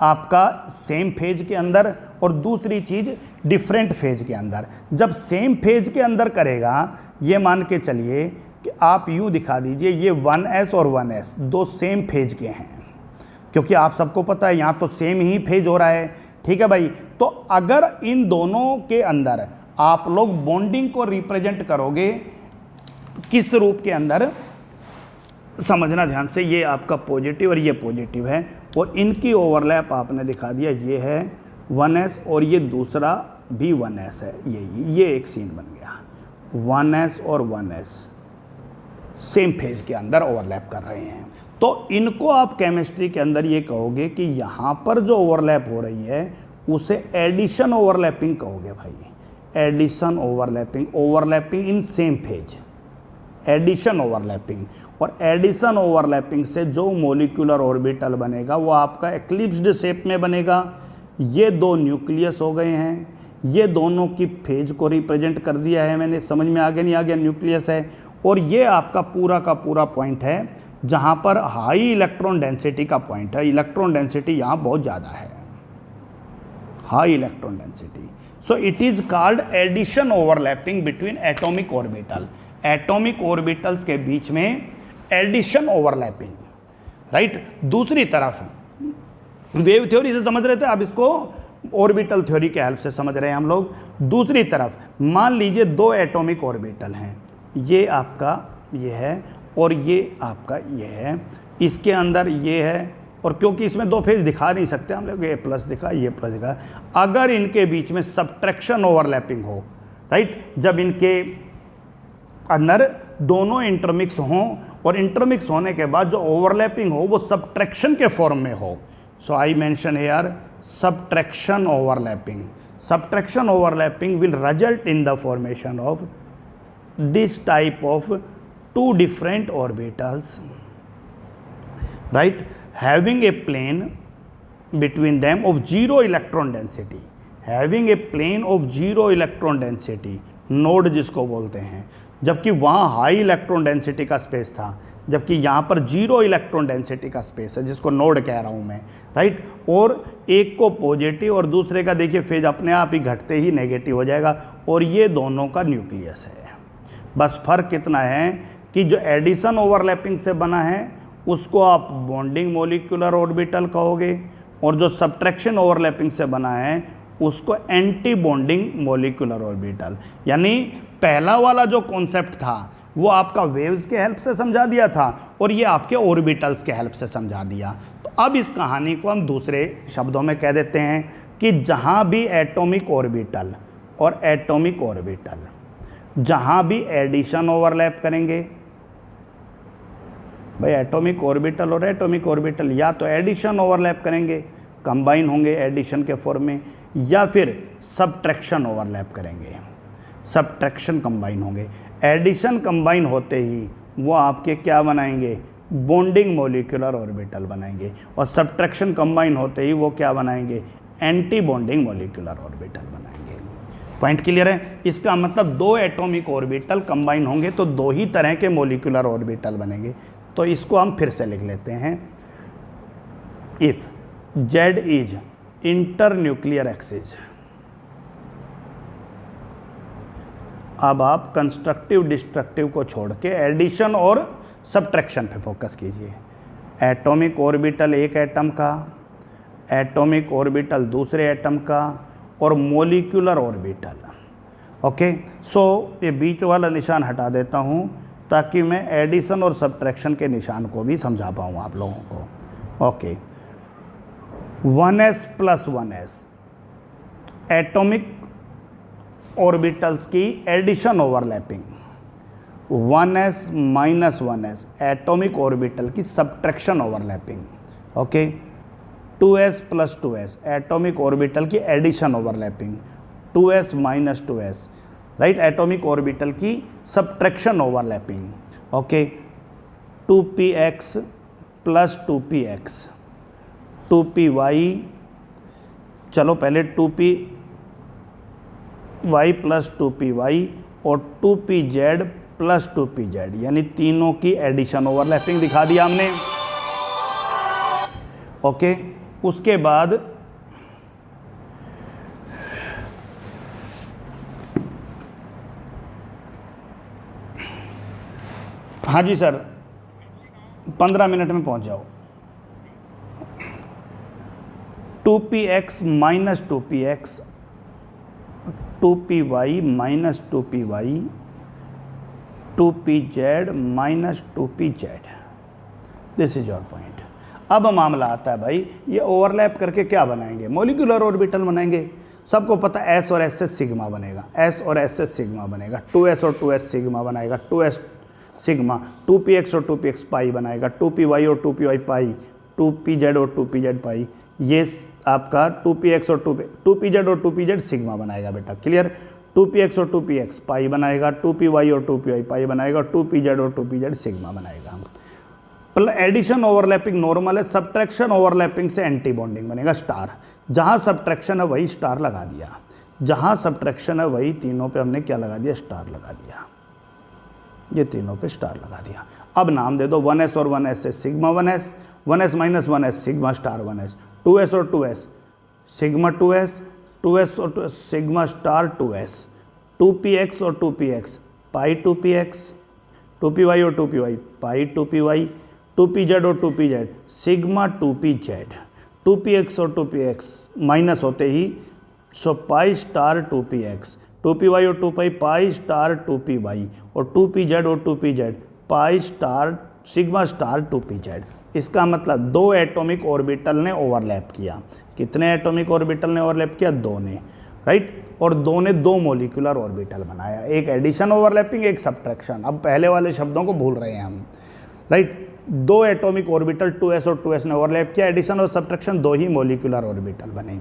आपका सेम फेज के अंदर, और दूसरी चीज़ डिफरेंट फेज के अंदर। जब सेम फेज के अंदर करेगा, ये मान के चलिए कि आप यूँ दिखा दीजिए, ये 1s और 1s दो सेम फेज के हैं, क्योंकि आप सबको पता है यहाँ तो सेम ही फेज हो रहा है, ठीक है भाई। तो अगर इन दोनों के अंदर आप लोग बॉन्डिंग को रिप्रेजेंट करोगे किस रूप के अंदर, समझना ध्यान से। ये आपका पॉजिटिव और ये पॉजिटिव है, और इनकी ओवरलैप आपने दिखा दिया, ये है 1s और ये दूसरा भी 1s है, ये एक सीन बन गया। 1s और 1s सेम फेज के अंदर ओवरलैप कर रहे हैं, तो इनको आप केमिस्ट्री के अंदर ये कहोगे कि यहाँ पर जो ओवरलैप हो रही है उसे एडिशन ओवरलैपिंग कहोगे भाई। Addition overlapping, overlapping in same phase, addition overlapping. और एडिशन ओवरलैपिंग से जो मोलिकुलर ऑर्बिटल बनेगा वो आपका एक्लिप्स्ड शेप में बनेगा। ये दो न्यूक्लियस हो गए हैं, ये दोनों की फेज को रिप्रेजेंट कर दिया है मैंने, समझ में आ गया नहीं आ गया, न्यूक्लियस है। और ये आपका पूरा का पूरा पॉइंट है जहाँ पर हाई इलेक्ट्रॉन डेंसिटी का पॉइंट है। इलेक्ट्रॉन डेंसिटी यहाँ बहुत ज़्यादा है, high electron density. So it is called addition overlapping between atomic orbital. Atomic orbitals के बीच में एडिशन ओवरलैपिंग, राइट। दूसरी तरफ वेव थ्योरी से समझ रहे थे, अब इसको ऑर्बिटल थ्योरी के हेल्प से समझ रहे हैं हम लोग। दूसरी तरफ मान लीजिए दो एटॉमिक ऑर्बिटल हैं, ये आपका ये है और ये आपका ये है, इसके अंदर ये है, और क्योंकि इसमें दो फेज दिखा नहीं सकते हम लोग, ये प्लस दिखा ये प्लस दिखा। अगर इनके बीच में सब्ट्रैक्शन ओवरलैपिंग हो, राइट, जब इनके अंदर दोनों इंटरमिक्स हों और इंटरमिक्स होने के बाद जो ओवरलैपिंग हो वो सबट्रैक्शन के फॉर्म में हो. So I mention here subtraction overlapping. Subtraction overlapping will result in the formation of this type of two different orbitals, right, having a plane between them of zero electron density. Having a plane of zero electron density, node जिसको बोलते हैं, जबकि वहाँ high electron density का space था, जबकि यहाँ पर जीरो इलेक्ट्रॉन डेंसिटी का स्पेस है जिसको नोड कह रहा हूँ मैं, राइट. और एक को पॉजिटिव और दूसरे का देखिए फेज अपने आप ही घटते ही नेगेटिव हो जाएगा, और ये दोनों का न्यूक्लियस है. बस फर्क कितना है कि जो एडिशन ओवरलैपिंग से बना है उसको आप बॉन्डिंग मोलिकुलर ऑर्बिटल कहोगे, और जो सब्ट्रैक्शन ओवरलैपिंग से बना है उसको एंटी बॉन्डिंग मोलिकुलर ऑर्बिटल. यानी पहला वाला जो कॉन्सेप्ट था वो आपका वेव्स के हेल्प से समझा दिया था और ये आपके ऑर्बिटल्स के हेल्प से समझा दिया. तो अब इस कहानी को हम दूसरे शब्दों में कह देते हैं कि जहाँ भी एटॉमिक ऑर्बिटल और एटॉमिक ऑर्बिटल जहाँ भी एडिशन ओवरलैप करेंगे, भाई एटॉमिक ऑर्बिटल और एटॉमिक ऑर्बिटल या तो एडिशन ओवरलैप करेंगे, कंबाइन होंगे एडिशन के फॉर्म में, या फिर सबट्रैक्शन ओवरलैप करेंगे, सबट्रैक्शन कंबाइन होंगे. एडिशन कंबाइन होते ही वो आपके क्या बनाएंगे, बॉन्डिंग मोलिकुलर ऑर्बिटल बनाएंगे, और सबट्रैक्शन कंबाइन होते ही वो क्या बनाएंगे, एंटी बॉन्डिंग मोलिकुलर ऑर्बिटल बनाएंगे. पॉइंट क्लियर है. इसका मतलब दो एटॉमिक ऑर्बिटल कंबाइन होंगे तो दो ही तरह के मोलिकुलर ऑर्बिटल बनेंगे. तो इसको हम फिर से लिख लेते हैं. If Z is inter nuclear axis. अब आप कंस्ट्रक्टिव डिस्ट्रक्टिव को छोड़ के एडिशन और सबट्रैक्शन पे फोकस कीजिए. एटॉमिक ऑर्बिटल एक एटम का, एटॉमिक ऑर्बिटल दूसरे एटम का, और मोलिकुलर ऑर्बिटल. ओके, सो ये बीच वाला निशान हटा देता हूँ ताकि मैं एडिशन और सबट्रैक्शन के निशान को भी समझा पाऊँ आप लोगों को. Okay, 1s plus 1s atomic orbitals की addition overlapping, 1s minus 1s atomic orbital की subtraction overlapping. Okay, 2s plus 2s atomic orbital की addition overlapping, 2s minus 2s right atomic orbital की subtraction overlapping. Okay, 2px plus 2px, 2py, चलो पहले 2py plus 2py और 2pz plus 2pz, यानी तीनों की addition overlapping दिखा दिया हमने. ओके, उसके बाद हाँ जी सर 15 मिनट में पहुंच जाओ. 2px minus 2px, 2py minus 2py, 2pz minus 2pz. This is your point. अब मामला आता है भाई ये ओवरलैप करके क्या बनाएंगे, मोलिकुलर ऑर्बिटल बनाएंगे. सबको पता है s और s से सिग्मा बनेगा, s और s से सिग्मा बनेगा, 2s और 2s सिग्मा बनाएगा, 2s सिग्मा, 2px और 2px पाई बनाएगा, 2py और 2py पाई, 2pz और 2pz पाई. ये आपका 2px और 2pz और 2pz सिग्मा बनाएगा बेटा. क्लियर. 2px और 2px पाई बनाएगा, 2py और 2py पाई बनाएगा, 2pz और 2pz सिग्मा बनाएगा. एडिशन ओवरलैपिंग नॉर्मल है, सबट्रैक्शन ओवरलैपिंग से एंटी बॉन्डिंग बनेगा स्टार. जहाँ सबट्रैक्शन है वही स्टार लगा दिया, जहाँ सबट्रैक्शन है वही तीनों पे हमने क्या लगा दिया, स्टार लगा दिया. ये तीनों पे स्टार लगा दिया. अब नाम दे दो 1s और 1s से sigma 1s, 1s minus 1s sigma star 1s, 2s और 2s सिग्मा 2s, 2s और 2s sigma star 2s, 2px और 2px पाई 2px, 2py और 2py पाई 2py, 2pz और 2pz सिग्मा 2pz, 2px और 2px माइनस होते ही सो पाई star 2px, 2py और 2py पाई star 2py, और 2pz और 2pz pi star sigma star 2pz. इसका मतलब दो एटॉमिक ऑर्बिटल ने ओवरलैप किया. कितने एटॉमिक ऑर्बिटल ने ओवरलैप किया, दो ने. राइट, और दो ने दो मोलिकुलर ऑर्बिटल बनाया, एक एडिशन ओवरलैपिंग, एक सब्ट्रैक्शन। अब पहले वाले शब्दों को भूल रहे हैं हम, राइट। दो एटॉमिक ऑर्बिटल 2s और 2s ने ओवरलैप किया, एडिशन और सब्ट्रैक्शन, दो ही मोलिकुलर ऑर्बिटल बने।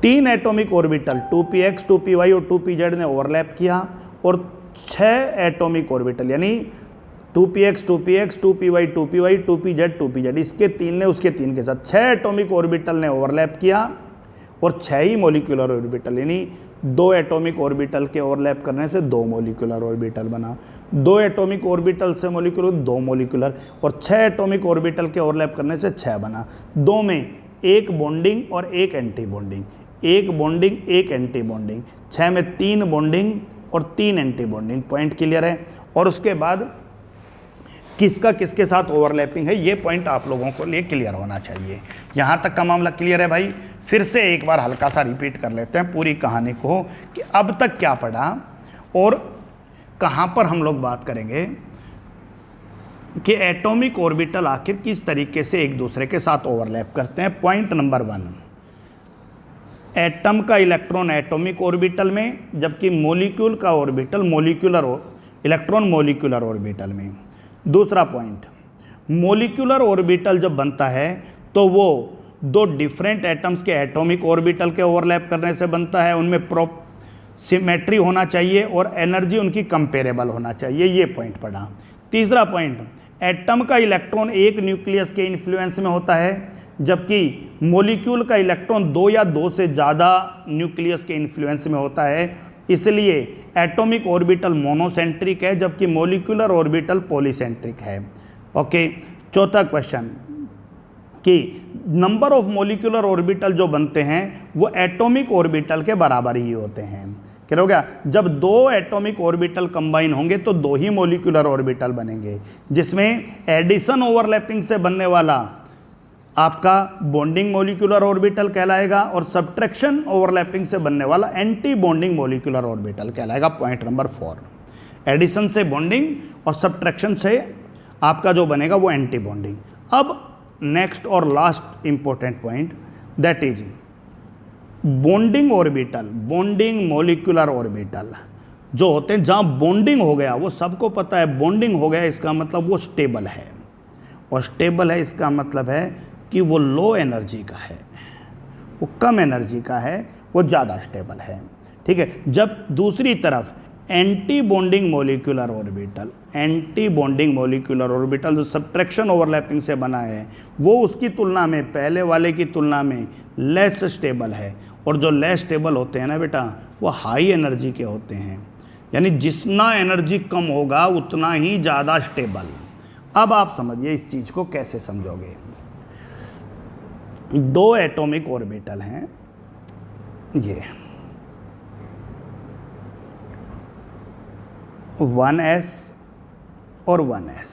तीन एटॉमिक ऑर्बिटल 2px 2py और 2pz ने ओवरलैप किया, और 6 एटॉमिक ऑर्बिटल यानी 2px 2py 2pz 2pz, इसके तीन ने उसके तीन के साथ 6 एटॉमिक ऑर्बिटल ने ओवरलैप किया, और 6 ही मोलिकुलर ऑर्बिटल, यानी 2 एटॉमिक ऑर्बिटल के ओवरलैप करने से 2 मोलिकुलर ऑर्बिटल बना, 2 एटॉमिक ऑर्बिटल से मोलिकुलर 2 मोलिकुलर, और 6 एटॉमिक ऑर्बिटल के ओवरलैप करने से 6 बना। 2 में एक बॉन्डिंग और एक एंटी बॉन्डिंग, एक बॉन्डिंग एक एंटी बॉन्डिंग, 6 में 3 बॉन्डिंग और 3 एंटी बॉन्डिंग। पॉइंट क्लियर है। और उसके बाद किसका किसके साथ ओवरलैपिंग है, ये पॉइंट आप लोगों को लिए क्लियर होना चाहिए। यहाँ तक का मामला क्लियर है भाई। फिर से एक बार हल्का सा रिपीट कर लेते हैं पूरी कहानी को कि अब तक क्या पढ़ा और कहाँ पर हम लोग बात करेंगे कि एटॉमिक ऑर्बिटल आखिर किस तरीके से एक दूसरे के साथ ओवरलैप करते हैं। पॉइंट नंबर 1, एटम का इलेक्ट्रॉन एटॉमिक ऑर्बिटल में, जबकि मॉलिक्यूल का ऑर्बिटल इलेक्ट्रॉन मॉलिक्यूलर ऑर्बिटल में। दूसरा पॉइंट, मॉलिक्यूलर ऑर्बिटल जब बनता है तो वो दो डिफरेंट एटम्स के एटॉमिक ऑर्बिटल के ओवरलैप करने से बनता है, उनमें सिमेट्री होना चाहिए और एनर्जी उनकी कंपेरेबल होना चाहिए, ये पॉइंट पढ़ा। तीसरा पॉइंट, एटम का इलेक्ट्रॉन एक न्यूक्लियस के इन्फ्लुएंस में होता है, जबकि मॉलिक्यूल का इलेक्ट्रॉन 2 या 2 से ज़्यादा न्यूक्लियस के इन्फ्लुएंस में होता है, इसलिए एटॉमिक ऑर्बिटल मोनोसेंट्रिक है, जबकि मॉलिक्यूलर ऑर्बिटल पॉलीसेंट्रिक है। ओके। चौथा क्वेश्चन कि नंबर ऑफ मॉलिक्यूलर ऑर्बिटल जो बनते हैं वो एटॉमिक ऑर्बिटल के बराबर ही होते हैं। क्या हो गया, जब 2 एटॉमिक ऑर्बिटल कंबाइन होंगे तो 2 ही मॉलिक्यूलर ऑर्बिटल बनेंगे, जिसमें एडिशन ओवरलैपिंग से बनने वाला आपका बॉन्डिंग मॉलिक्यूलर ऑर्बिटल कहलाएगा, और सब्ट्रैक्शन ओवरलैपिंग से बनने वाला एंटी बॉन्डिंग मॉलिक्यूलर ऑर्बिटल कहलाएगा। पॉइंट नंबर 4, एडिशन से बॉन्डिंग और सब्ट्रैक्शन से आपका जो बनेगा वो एंटी बॉन्डिंग। अब नेक्स्ट और last important point, that is bonding orbital, bonding molecular orbital जो होते हैं, जहाँ बॉन्डिंग हो गया, वो सबको पता है बॉन्डिंग हो गया इसका मतलब वो स्टेबल है, और स्टेबल है इसका मतलब है कि वो लो एनर्जी का है, वो कम एनर्जी का है, वो ज़्यादा स्टेबल है। ठीक है। जब दूसरी तरफ anti bonding molecular orbital, anti bonding molecular orbital जो सब्ट्रैक्शन ओवरलैपिंग से बना है, वो उसकी तुलना में, पहले वाले की तुलना में लेस स्टेबल है, और जो लेस स्टेबल होते हैं ना बेटा, वो हाई एनर्जी के होते हैं, यानी जितना एनर्जी कम होगा उतना ही ज़्यादा स्टेबल। अब आप समझिए इस चीज़ को कैसे समझोगे। 2 एटॉमिक ऑर्बिटल हैं, ये 1s और 1s,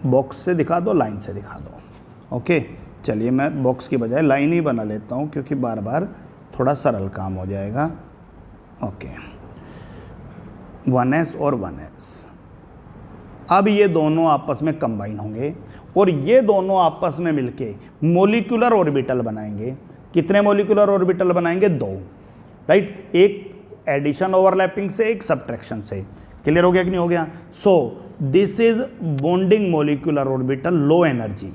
बॉक्स से दिखा दो, लाइन से दिखा दो। ओके, चलिए मैं बॉक्स की बजाय लाइन ही बना लेता हूँ, क्योंकि बार बार थोड़ा सरल काम हो जाएगा। ओके, 1s और 1s, अब ये दोनों आपस में कंबाइन होंगे और ये दोनों आपस में मिलके मोलिकुलर ऑर्बिटल बनाएंगे। कितने मोलिकुलर ऑर्बिटल बनाएंगे? 2, राइट। एक एडिशन ओवरलैपिंग से, एक सब्ट्रैक्शन से। क्लियर हो गया कि नहीं हो गया? So this is bonding molecular orbital, low energy,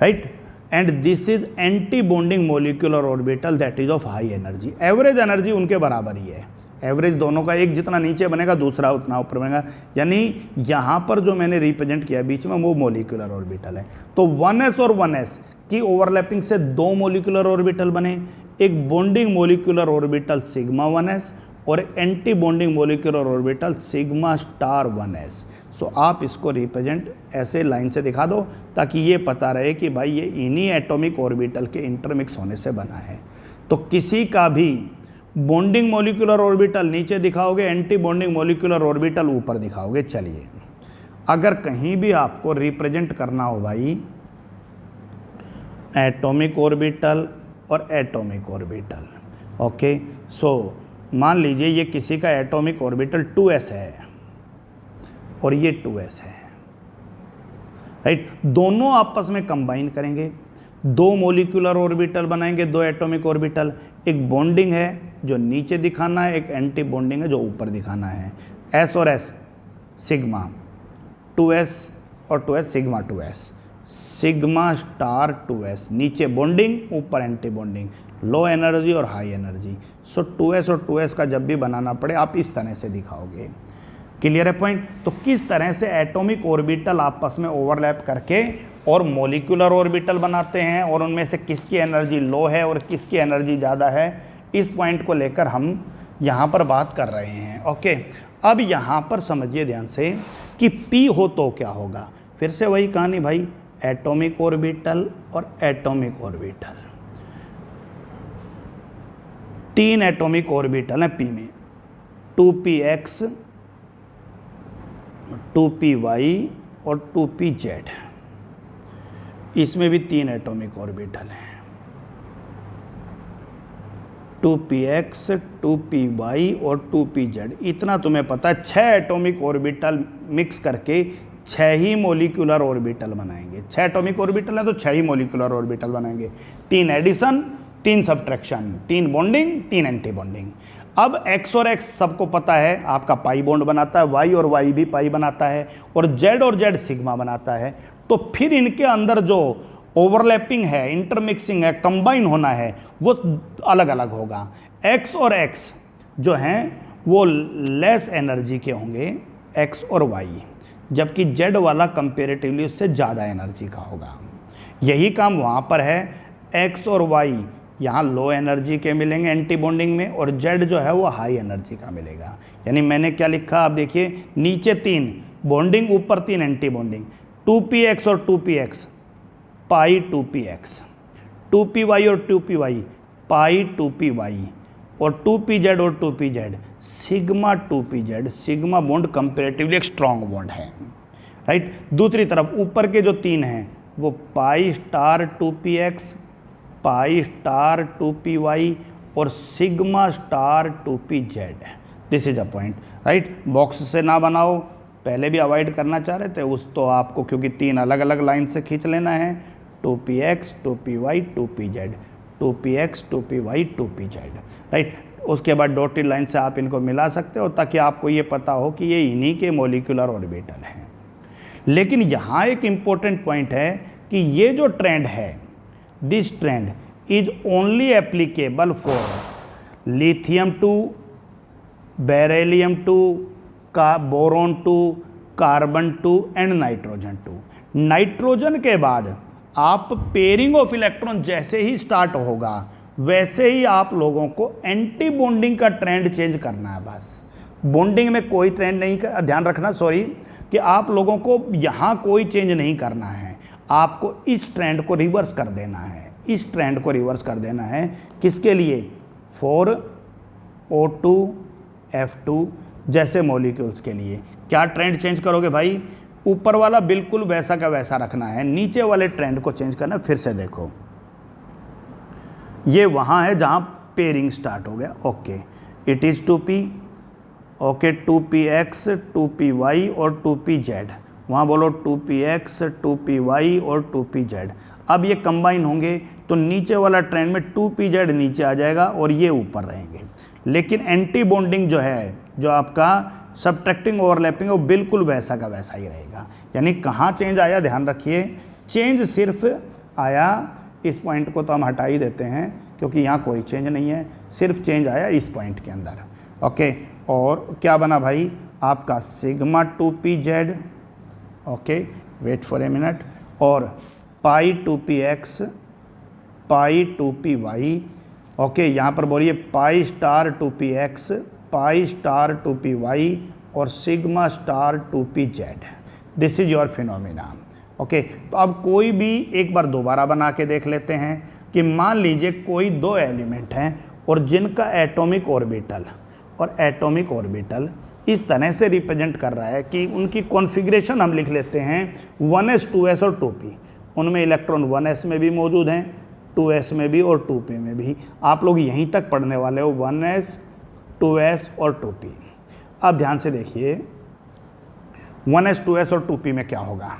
right, and this is anti bonding molecular orbital that is of high energy. Average energy उनके बराबर ही है, एवरेज दोनों का, एक जितना नीचे बनेगा दूसरा उतना ऊपर बनेगा, यानी यहाँ पर जो मैंने रिप्रेजेंट किया बीच में वो मोलिकुलर ऑर्बिटल है। तो 1s और 1s की ओवरलैपिंग से 2 मोलिकुलर ऑर्बिटल बने, एक bonding molecular orbital sigma 1s और एक anti bonding molecular orbital sigma star 1s। सो आप इसको रिप्रेजेंट ऐसे लाइन से दिखा दो ताकि ये पता रहे कि भाई ये इन्हीं एटॉमिक ऑर्बिटल के इंटरमिक्स होने से बना है। तो किसी का भी बॉन्डिंग मोलिकुलर ऑर्बिटल नीचे दिखाओगे, एंटी बॉन्डिंग मोलिकुलर ऑर्बिटल ऊपर दिखाओगे। चलिए, अगर कहीं भी आपको रिप्रेजेंट करना हो भाई एटॉमिक ऑर्बिटल और एटॉमिक ऑर्बिटल, ओके, सो मान लीजिए ये किसी का एटॉमिक ऑर्बिटल 2s है और ये 2s है, राइट। दोनों आपस में कंबाइन करेंगे, 2 मोलिकुलर ऑर्बिटल बनाएंगे, 2 एटॉमिक ऑर्बिटल। एक बॉन्डिंग है जो नीचे दिखाना है, एक एंटी बॉन्डिंग है जो ऊपर दिखाना है। S और S सिग्मा 2S और 2S sigma 2S, sigma star 2S, नीचे बॉन्डिंग ऊपर एंटी बॉन्डिंग, लो एनर्जी और हाई एनर्जी। सो 2S और 2S का जब भी बनाना पड़े आप इस तरह से दिखाओगे। क्लियर है पॉइंट? तो किस तरह से एटॉमिक ऑर्बिटल आपस में ओवरलैप करके और मॉलिक्यूलर ऑर्बिटल बनाते हैं और उनमें से किसकी एनर्जी लो है और किसकी एनर्जी ज़्यादा है, इस पॉइंट को लेकर हम यहाँ पर बात कर रहे हैं। ओके, अब यहाँ पर समझिए ध्यान से कि P हो तो क्या होगा। फिर से वही कहानी भाई, एटॉमिक ऑर्बिटल और एटॉमिक ऑर्बिटल, 3 एटॉमिक ऑर्बिटल हैं P में, 2px, 2py और 2pz। इसमें भी 3 एटॉमिक ऑर्बिटल हैं, 2px, 2py और 2pz। इतना तुम्हें पता है, 6 एटॉमिक ऑर्बिटल मिक्स करके 6 ही मोलिकुलर ऑर्बिटल बनाएंगे। 6 एटॉमिक ऑर्बिटल है तो 6 ही मोलिकुलर ऑर्बिटल बनाएंगे। 3 addition, 3 subtraction, 3 bonding, 3 anti bonding. अब x और x सबको पता है आपका पाई बॉन्ड बनाता है, y और y भी पाई बनाता है, और z और z सिग्मा बनाता है। तो फिर इनके अंदर जो ओवरलैपिंग है, इंटरमिक्सिंग है, कंबाइन होना है, वो अलग अलग होगा। x और x जो हैं वो लेस एनर्जी के होंगे, x और y, जबकि z वाला कंपेरेटिवली उससे ज़्यादा एनर्जी का होगा। यही काम वहाँ पर है, x और y यहाँ लो एनर्जी के मिलेंगे एंटी बॉन्डिंग में, और z जो है वो हाई एनर्जी का मिलेगा। यानी मैंने क्या लिखा आप देखिए, नीचे 3 बॉन्डिंग, ऊपर 3 एंटी बॉन्डिंग, 2px और 2px पाई 2px, 2py और 2py पाई 2py, और 2pz और 2pz sigma 2pz। Sigma bond comparatively एक स्ट्रॉन्ग बॉन्ड है, राइट। दूसरी तरफ ऊपर के जो 3 हैं वो पाई स्टार 2px, पाई स्टार 2py और sigma star 2pz। This is a point, right. Box से ना बनाओ, पहले भी अवॉइड करना चाह रहे थे उस, तो आपको क्योंकि 3 अलग अलग लाइन से खींच लेना है, 2px, 2py, 2pz, 2px, 2py, 2pz, right. उसके बाद डॉटेड लाइन से आप इनको मिला सकते हो ताकि आपको ये पता हो कि ये इन्हीं के मॉलिक्यूलर ऑर्बिटल हैं। लेकिन यहाँ एक इम्पोर्टेंट पॉइंट है कि ये जो ट्रेंड है, this trend is only applicable for lithium 2, beryllium 2, का boron 2, carbon 2 and nitrogen 2। Nitrogen के बाद आप पेयरिंग ऑफ इलेक्ट्रॉन जैसे ही स्टार्ट होगा वैसे ही आप लोगों को एंटी बॉन्डिंग का ट्रेंड चेंज करना है। बस बॉन्डिंग में कोई ट्रेंड नहीं कर, ध्यान रखना सॉरी, कि आप लोगों को यहाँ कोई चेंज नहीं करना है, आपको इस ट्रेंड को रिवर्स कर देना है। इस ट्रेंड को रिवर्स कर देना है किसके लिए? फॉर O2, F2 जैसे मॉलिक्यूल्स के लिए। क्या ट्रेंड चेंज करोगे भाई? ऊपर वाला बिल्कुल वैसा का वैसा रखना है, नीचे वाले ट्रेंड को चेंज करना है। फिर से देखो, ये वहाँ है जहाँ पेयरिंग स्टार्ट हो गया। Okay, it is 2p, okay 2px, 2py और 2pz। वहाँ बोलो 2px, 2py और 2pz। अब ये कंबाइन होंगे तो नीचे वाला ट्रेंड में 2pz नीचे आ जाएगा और ये ऊपर रहेंगे। लेकिन एंटी बॉन्डिंग जो है, जो आपका सब्ट्रैक्टिंग ओवरलैपिंग है, वो बिल्कुल वैसा का वैसा ही रहेगा। यानी कहाँ चेंज आया, ध्यान रखिए, चेंज सिर्फ आया, इस पॉइंट को तो हम हटा ही देते हैं क्योंकि यहाँ कोई चेंज नहीं है, सिर्फ चेंज आया इस पॉइंट के अंदर। ओके, और क्या बना भाई आपका sigma 2pz, okay wait for a minute, और पाई 2px, पाई 2py, ओके यहाँ पर बोलिए पाई स्टार 2px, पाई स्टार 2py और sigma star 2pz। This is your phenomena. Okay, तो अब कोई भी एक बार दोबारा बना के देख लेते हैं कि मान लीजिए कोई 2 एलिमेंट हैं और जिनका एटॉमिक ऑर्बिटल और एटॉमिक ऑर्बिटल इस तरह से रिप्रेजेंट कर रहा है कि उनकी कॉन्फ़िगरेशन हम लिख लेते हैं 1s, 2s और 2p। उनमें इलेक्ट्रॉन 1s में भी मौजूद हैं, 2s में भी और 2p में भी। आप लोग यहीं तक पढ़ने वाले हो, 1s, 2s और 2p। अब ध्यान से देखिए 1s, 2s और 2p में क्या होगा।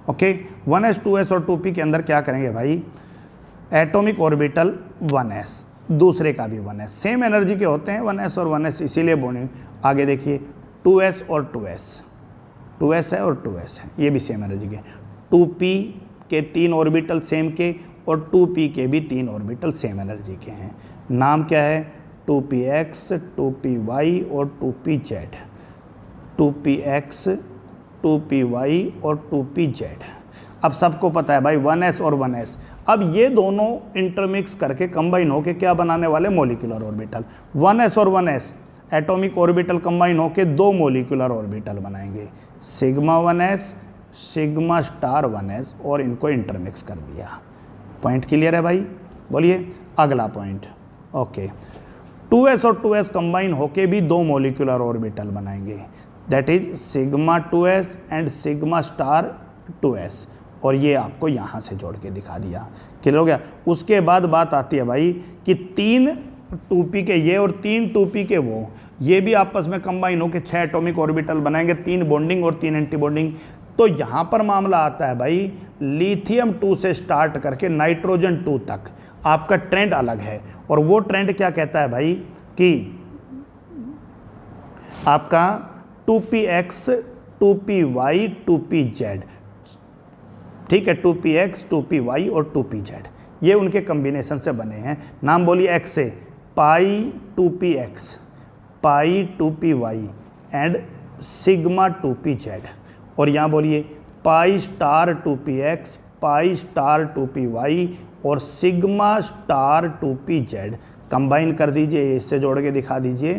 ओके, 1s, 2s और 2p के अंदर क्या करेंगे भाई, एटॉमिक ऑर्बिटल 1s, दूसरे का भी 1s, सेम एनर्जी के होते हैं 1s और 1s, इसीलिए बॉन्डिंग। आगे देखिए 2s और 2s, 2s है और 2s है, ये भी सेम एनर्जी के। 2p के 3 ऑर्बिटल सेम के और 2p के भी 3 ऑर्बिटल सेम एनर्जी के हैं। नाम क्या है? 2px, 2py और 2pz। 2px, 2py और 2pz। अब सबको पता है भाई 1s और 1s। अब ये दोनों इंटरमिक्स करके कंबाइन होके क्या बनाने वाले? Molecular orbital. 1s और 1s एटॉमिक ऑर्बिटल कंबाइन होके 2 मोलिकुलर ऑर्बिटल बनाएंगे, sigma 1s, sigma star 1s, और इनको इंटरमिक्स कर दिया। पॉइंट क्लियर है भाई? बोलिए अगला पॉइंट। ओके, 2s और 2s कंबाइन होके भी 2 मोलिकुलर ऑर्बिटल बनाएंगे, that is sigma 2s and sigma star 2s, और ये आपको यहाँ से जोड़ के दिखा दिया। क्लियर हो गया? उसके बाद बात आती है भाई कि 3 2p के ये और 3 2p के वो, ये भी आपस में कंबाइन होकर 6 एटॉमिक ऑर्बिटल बनाएंगे, 3 बॉन्डिंग और 3 एंटी बॉन्डिंग। तो यहाँ पर मामला आता है भाई लिथियम 2 से स्टार्ट करके नाइट्रोजन 2 तक आपका ट्रेंड अलग है, और वो ट्रेंड क्या कहता है भाई कि आपका 2px, 2py, 2pz, ठीक है, 2px, 2py और 2pz, ये उनके कॉम्बिनेशन से बने हैं। नाम बोलिए x से पाई 2px, pi 2py and sigma 2pz, और यहाँ बोलिए पाई स्टार 2px, पाई स्टार 2py और सिग्मा स्टार 2pz। कंबाइन कर दीजिए, इससे जोड़ के दिखा दीजिए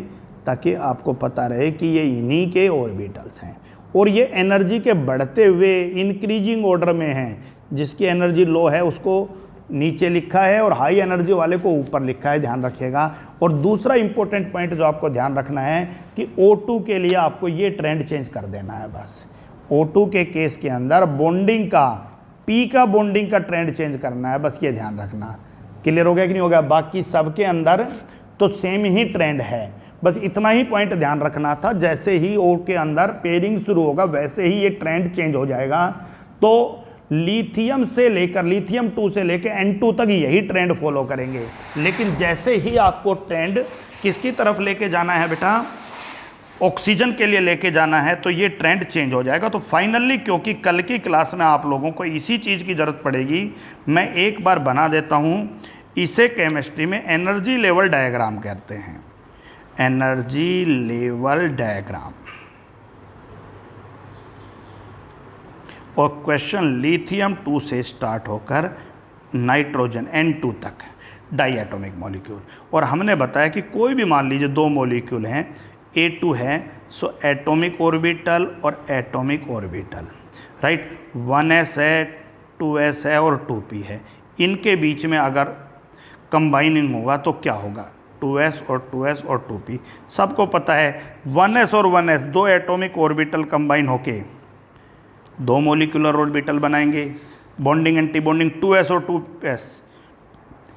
ताकि आपको पता रहे कि ये इन्हीं के ऑर्बिटल्स हैं, और ये एनर्जी के बढ़ते हुए इंक्रीजिंग ऑर्डर में हैं। जिसकी एनर्जी लो है उसको नीचे लिखा है और हाई एनर्जी वाले को ऊपर लिखा है, ध्यान रखिएगा। और दूसरा इंपॉर्टेंट पॉइंट जो आपको ध्यान रखना है कि O2 के लिए आपको ये ट्रेंड चेंज कर देना है बस। O2 के केस के अंदर बॉन्डिंग का, P का बॉन्डिंग का ट्रेंड चेंज करना है, बस ये ध्यान रखना। क्लियर हो गया कि नहीं हो गया? बाकी सबके अंदर तो सेम ही ट्रेंड है, बस इतना ही पॉइंट ध्यान रखना था। जैसे ही O के अंदर पेयरिंग शुरू होगा वैसे ही ये ट्रेंड चेंज हो जाएगा। तो लिथियम से लेकर, लिथियम 2 से लेकर N2 तक यही ट्रेंड फॉलो करेंगे, लेकिन जैसे ही आपको ट्रेंड किसकी तरफ लेके जाना है बेटा? ऑक्सीजन के लिए लेके जाना है, तो ये ट्रेंड चेंज हो जाएगा। तो फाइनली, क्योंकि कल की क्लास में आप लोगों को इसी चीज़ की ज़रूरत पड़ेगी, मैं एक बार बना देता हूँ। इसे केमिस्ट्री में एनर्जी लेवल डायग्राम कहते हैं, एनर्जी लेवल डायग्राम। और क्वेश्चन लिथियम 2 से स्टार्ट होकर नाइट्रोजन N2 तक डाई एटॉमिक मॉलिक्यूल, और हमने बताया कि कोई भी मान लीजिए 2 मॉलिक्यूल हैं, A2 है, सो एटॉमिक ऑर्बिटल और एटॉमिक ऑर्बिटल, राइट। 1s है, 2s है और 2p है। इनके बीच में अगर कंबाइनिंग होगा तो क्या होगा? 2s और 2s और 2p। सबको पता है 1s और 1s 2 एटॉमिक ऑर्बिटल कंबाइन होके 2 मोलिकुलर ऑर्बिटल बनाएंगे, बॉन्डिंग एंटी बॉन्डिंग 2s और 2s,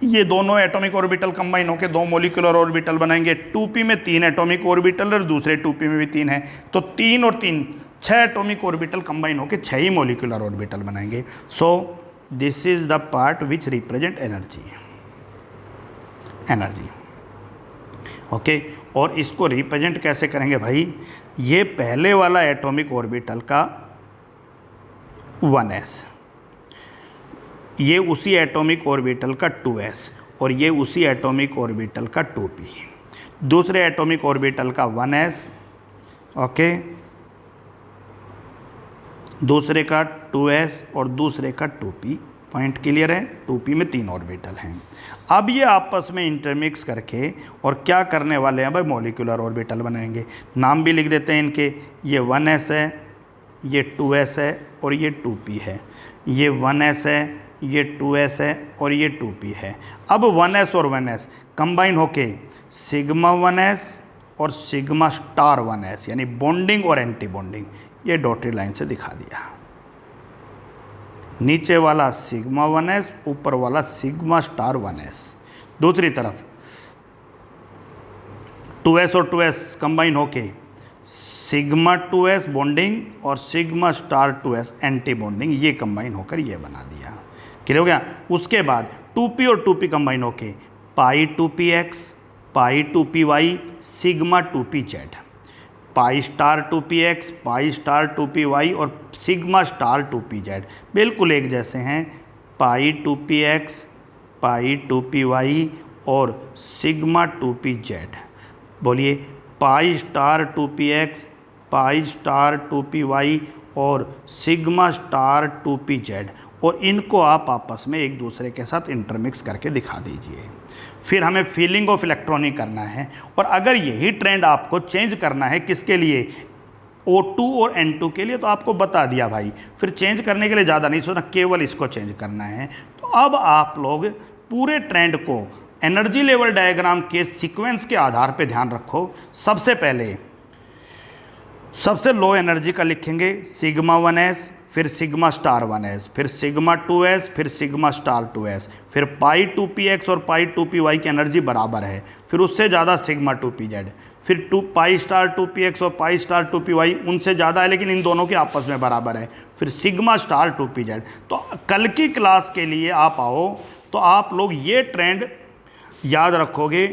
ये दोनों एटॉमिक ऑर्बिटल कंबाइन होकर 2 मोलिकुलर ऑर्बिटल बनाएंगे। 2p में 3 एटॉमिक ऑर्बिटल और दूसरे 2p में भी 3 है, तो 3 और 3 6 एटॉमिक ऑर्बिटल कंबाइन होकर 6 ही मोलिकुलर ऑर्बिटल बनाएंगे। So this is the part which represent energy, energy, okay. और इसको रिप्रेजेंट कैसे करेंगे भाई? ये पहले वाला एटॉमिक ऑर्बिटल का 1s, ये उसी एटॉमिक ऑर्बिटल का 2s, और ये उसी एटॉमिक ऑर्बिटल का 2p। दूसरे एटॉमिक ऑर्बिटल का 1s, ओके, दूसरे का 2s और दूसरे का 2p। पॉइंट क्लियर है? 2p में 3 ऑर्बिटल हैं। अब ये आपस में इंटरमिक्स करके और क्या करने वाले हैं भाई? मॉलिक्यूलर ऑर्बिटल बनाएंगे। नाम भी लिख देते हैं इनके, ये 1s है, ये 2s है और ये 2p है। ये 1s है, ये 2s है और ये 2p है। अब 1s और 1s कंबाइन होके सिग्मा 1s और सिग्मा स्टार 1s, यानी बॉन्डिंग और एंटी बॉन्डिंग, ये डॉटेड लाइन से दिखा दिया। नीचे वाला सिग्मा 1s, ऊपर वाला सिग्मा स्टार 1s। दूसरी तरफ 2s और 2s कंबाइन होके सिग्मा 2s बॉन्डिंग और sigma star 2s anti bonding, ये कंबाइन होकर ये बना दिया। क्लियर हो गया? उसके बाद 2p और 2p कंबाइन होके पाई 2px, पाई 2py, सिग्मा 2pz, पाई स्टार 2px, पाई स्टार 2py और सिग्मा स्टार 2pz बिल्कुल एक जैसे हैं। पाई 2px, पाई 2py और सिग्मा 2pz। बोलिए पाई स्टार 2px, पाई स्टार 2py और सिग्मा स्टार 2pz, और इनको आप आपस में एक दूसरे के साथ इंटरमिक्स करके दिखा दीजिए। फिर हमें फीलिंग ऑफ इलेक्ट्रॉन ही करना है, और अगर यही ट्रेंड आपको चेंज करना है किसके लिए, O2 और N2 के लिए, तो आपको बता दिया भाई। फिर चेंज करने के लिए ज़्यादा नहीं सोचना, केवल इसको चेंज करना है। तो अब आप लोग पूरे ट्रेंड को एनर्जी लेवल डायग्राम के सीक्वेंस के आधार पे ध्यान रखो। सबसे पहले सबसे लो एनर्जी का लिखेंगे सिग्मा 1s, फिर सिग्मा स्टार 1s, फिर सिग्मा 2s, फिर सिग्मा स्टार 2s, फिर पाई 2px और पाई 2py की एनर्जी बराबर है, फिर उससे ज़्यादा सिग्मा 2pz, फिर पाई स्टार 2px और पाई स्टार 2py उनसे ज़्यादा है लेकिन इन दोनों के आपस में बराबर है, फिर सिग्मा स्टार 2pz। तो कल की क्लास के लिए आप आओ तो आप लोग ये ट्रेंड याद रखोगे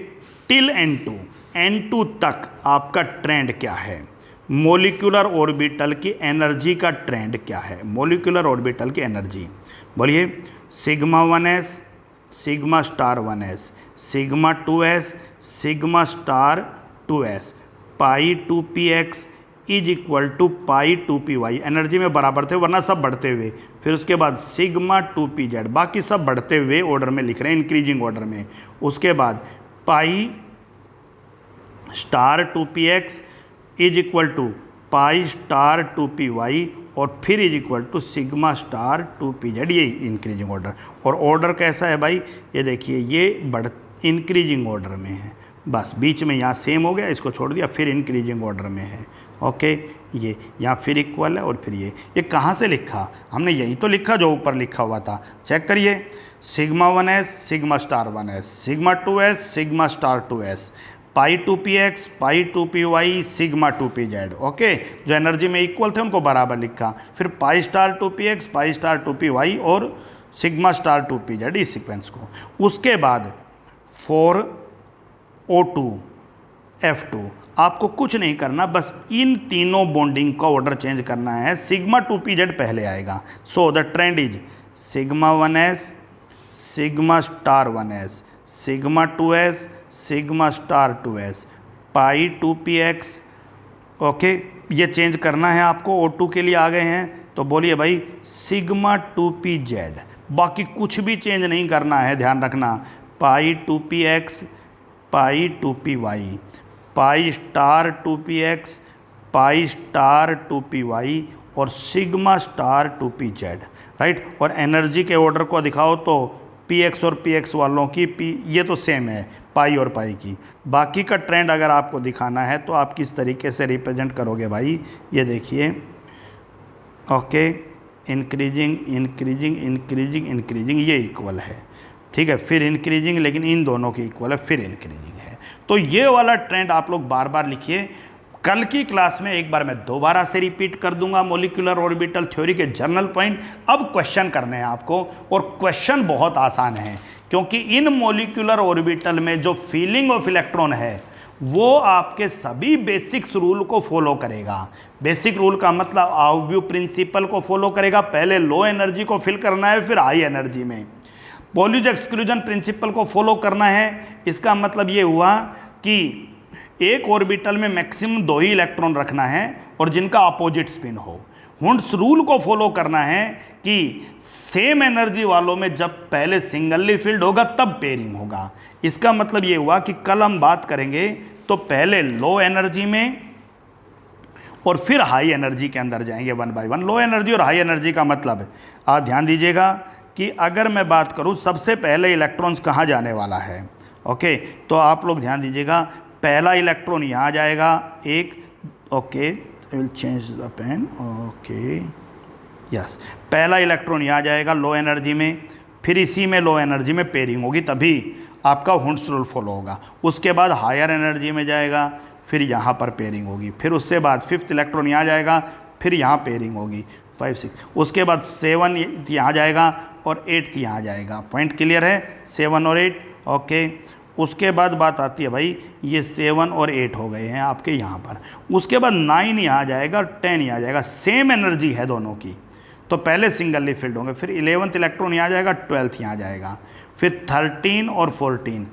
टिल N2 तक आपका ट्रेंड क्या है, मोलिकुलर ऑर्बिटल की एनर्जी का ट्रेंड क्या है, मोलिकुलर ऑर्बिटल की एनर्जी। बोलिए sigma 1s, sigma star 1s, sigma 2s, sigma star 2s, pi 2px is equal to pi 2py, energy में बराबर थे वरना सब बढ़ते हुए, फिर उसके बाद सिग्मा 2pz, बाकी सब बढ़ते हुए ऑर्डर में लिख रहे हैं, इंक्रीजिंग ऑर्डर में। उसके बाद pi star 2px is equal to pi star 2py और फिर is equal to sigma star 2pz, ये इंक्रीजिंग ऑर्डर। और ऑर्डर कैसा है भाई, ये देखिए ये इंक्रीजिंग ऑर्डर में है, बस बीच में यहाँ सेम हो गया, इसको छोड़ दिया, फिर इंक्रीजिंग ऑर्डर में है। ओके, ये यहाँ फिर इक्वल है और फिर ये कहाँ से लिखा, हमने यही तो लिखा जो ऊपर लिखा हुआ था, चेक करिए। Sigma 1s, sigma star 1s, sigma 2s, sigma star 2s, pi 2px, पाई 2py, सिग्मा 2pz। ओके, जो एनर्जी में इक्वल थे उनको बराबर लिखा, फिर पाई स्टार 2px, पाई स्टार 2py और सिग्मा स्टार 2pz इस सीक्वेंस को। उसके बाद 4 O2 F2, आपको कुछ नहीं करना, बस इन तीनों बॉन्डिंग का ऑर्डर चेंज करना है, सिग्मा 2pz पहले आएगा। So the trend is sigma 1s, sigma star 1s, sigma 2s, sigma star 2s, pi 2px। Okay, ये चेंज करना है आपको, O2 के लिए आ गए हैं तो बोलिए भाई सिग्मा 2pz, बाकी कुछ भी चेंज नहीं करना है, ध्यान रखना। पाई 2px, पाई 2py, पाई स्टार 2px, पाई स्टार 2py और सिग्मा स्टार 2pz, राइट। और एनर्जी के ऑर्डर को दिखाओ तो px और px वालों की ये तो सेम है, पाई और पाई की। बाकी का ट्रेंड अगर आपको दिखाना है तो आप किस तरीके से रिप्रेजेंट करोगे भाई, ये देखिए। Okay, increasing increasing increasing increasing, ये इक्वल है, ठीक है, फिर इंक्रीजिंग, लेकिन इन दोनों की इक्वल है, फिर इंक्रीजिंग है। तो ये वाला ट्रेंड आप लोग बार बार लिखिए। कल की क्लास में एक बार मैं दोबारा से रिपीट कर दूंगा मोलिकुलर ऑर्बिटल थ्योरी के जर्नल पॉइंट। अब क्वेश्चन करने हैं आपको, और क्वेश्चन बहुत आसान है क्योंकि इन मोलिकुलर ऑर्बिटल में जो फीलिंग ऑफ इलेक्ट्रॉन है वो आपके सभी बेसिक्स रूल को फॉलो करेगा। बेसिक रूल का मतलब आउटव्यू प्रिंसिपल को फॉलो करेगा, पहले लो एनर्जी को फिल करना है फिर हाई एनर्जी में। पोल्यूज एक्सक्लूजन प्रिंसिपल को फॉलो करना है, इसका मतलब ये हुआ कि एक ऑर्बिटल में मैक्सिमम 2 ही इलेक्ट्रॉन रखना है और जिनका अपोजिट स्पिन हो। हुंड्स रूल को फॉलो करना है कि सेम एनर्जी वालों में जब पहले सिंगलली फिल्ड होगा तब पेयरिंग होगा। इसका मतलब ये हुआ कि कल हम बात करेंगे तो पहले लो एनर्जी में और फिर हाई एनर्जी के अंदर जाएंगे 1 बाय 1। लो एनर्जी और हाई एनर्जी का मतलब आप ध्यान दीजिएगा कि अगर मैं बात करूं सबसे पहले इलेक्ट्रॉन्स कहाँ जाने वाला है। ओके, तो आप लोग ध्यान दीजिएगा, पहला इलेक्ट्रॉन यहाँ जाएगा एक। Okay, I will change the pen. Okay, yes, पहला इलेक्ट्रॉन यहाँ जाएगा लो एनर्जी में, फिर इसी में लो एनर्जी में पेयरिंग होगी, तभी आपका हुंड्स रूल फॉलो होगा। उसके बाद हायर एनर्जी में जाएगा, फिर यहाँ पर पेयरिंग होगी, फिर उससे बाद 5th इलेक्ट्रॉन यहाँ जाएगा, फिर यहाँ पेयरिंग होगी 5, 6। उसके बाद 7 यहाँ जाएगा और 8th यहाँ जाएगा। पॉइंट क्लियर है, 7 और 8। ओके। उसके बाद बात आती है भाई, ये 7 और 8 हो गए हैं आपके यहाँ पर। उसके बाद 9 यहाँ आ जाएगा और 10 यहाँ आ जाएगा, सेम एनर्जी है दोनों की, तो पहले सिंगलली फिल्ड होंगे। फिर 11th इलेक्ट्रॉन यहाँ आ जाएगा, 12th यहाँ आ जाएगा। फिर 13 और 14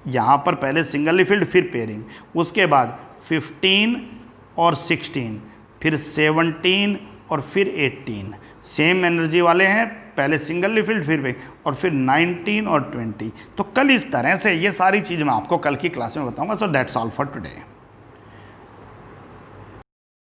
यहाँ पर पहले सिंगलली फिल्ड, फिर पेयरिंग। उसके बाद 15 और 16, फिर 17 और फिर 18, सेम एनर्जी वाले हैं, पहले सिंगल फिल्ड फिर पे, और फिर 19 और 20। तो कल इस तरह से ये सारी चीज़ मैं आपको कल की क्लास में बताऊंगा। So that's all for today.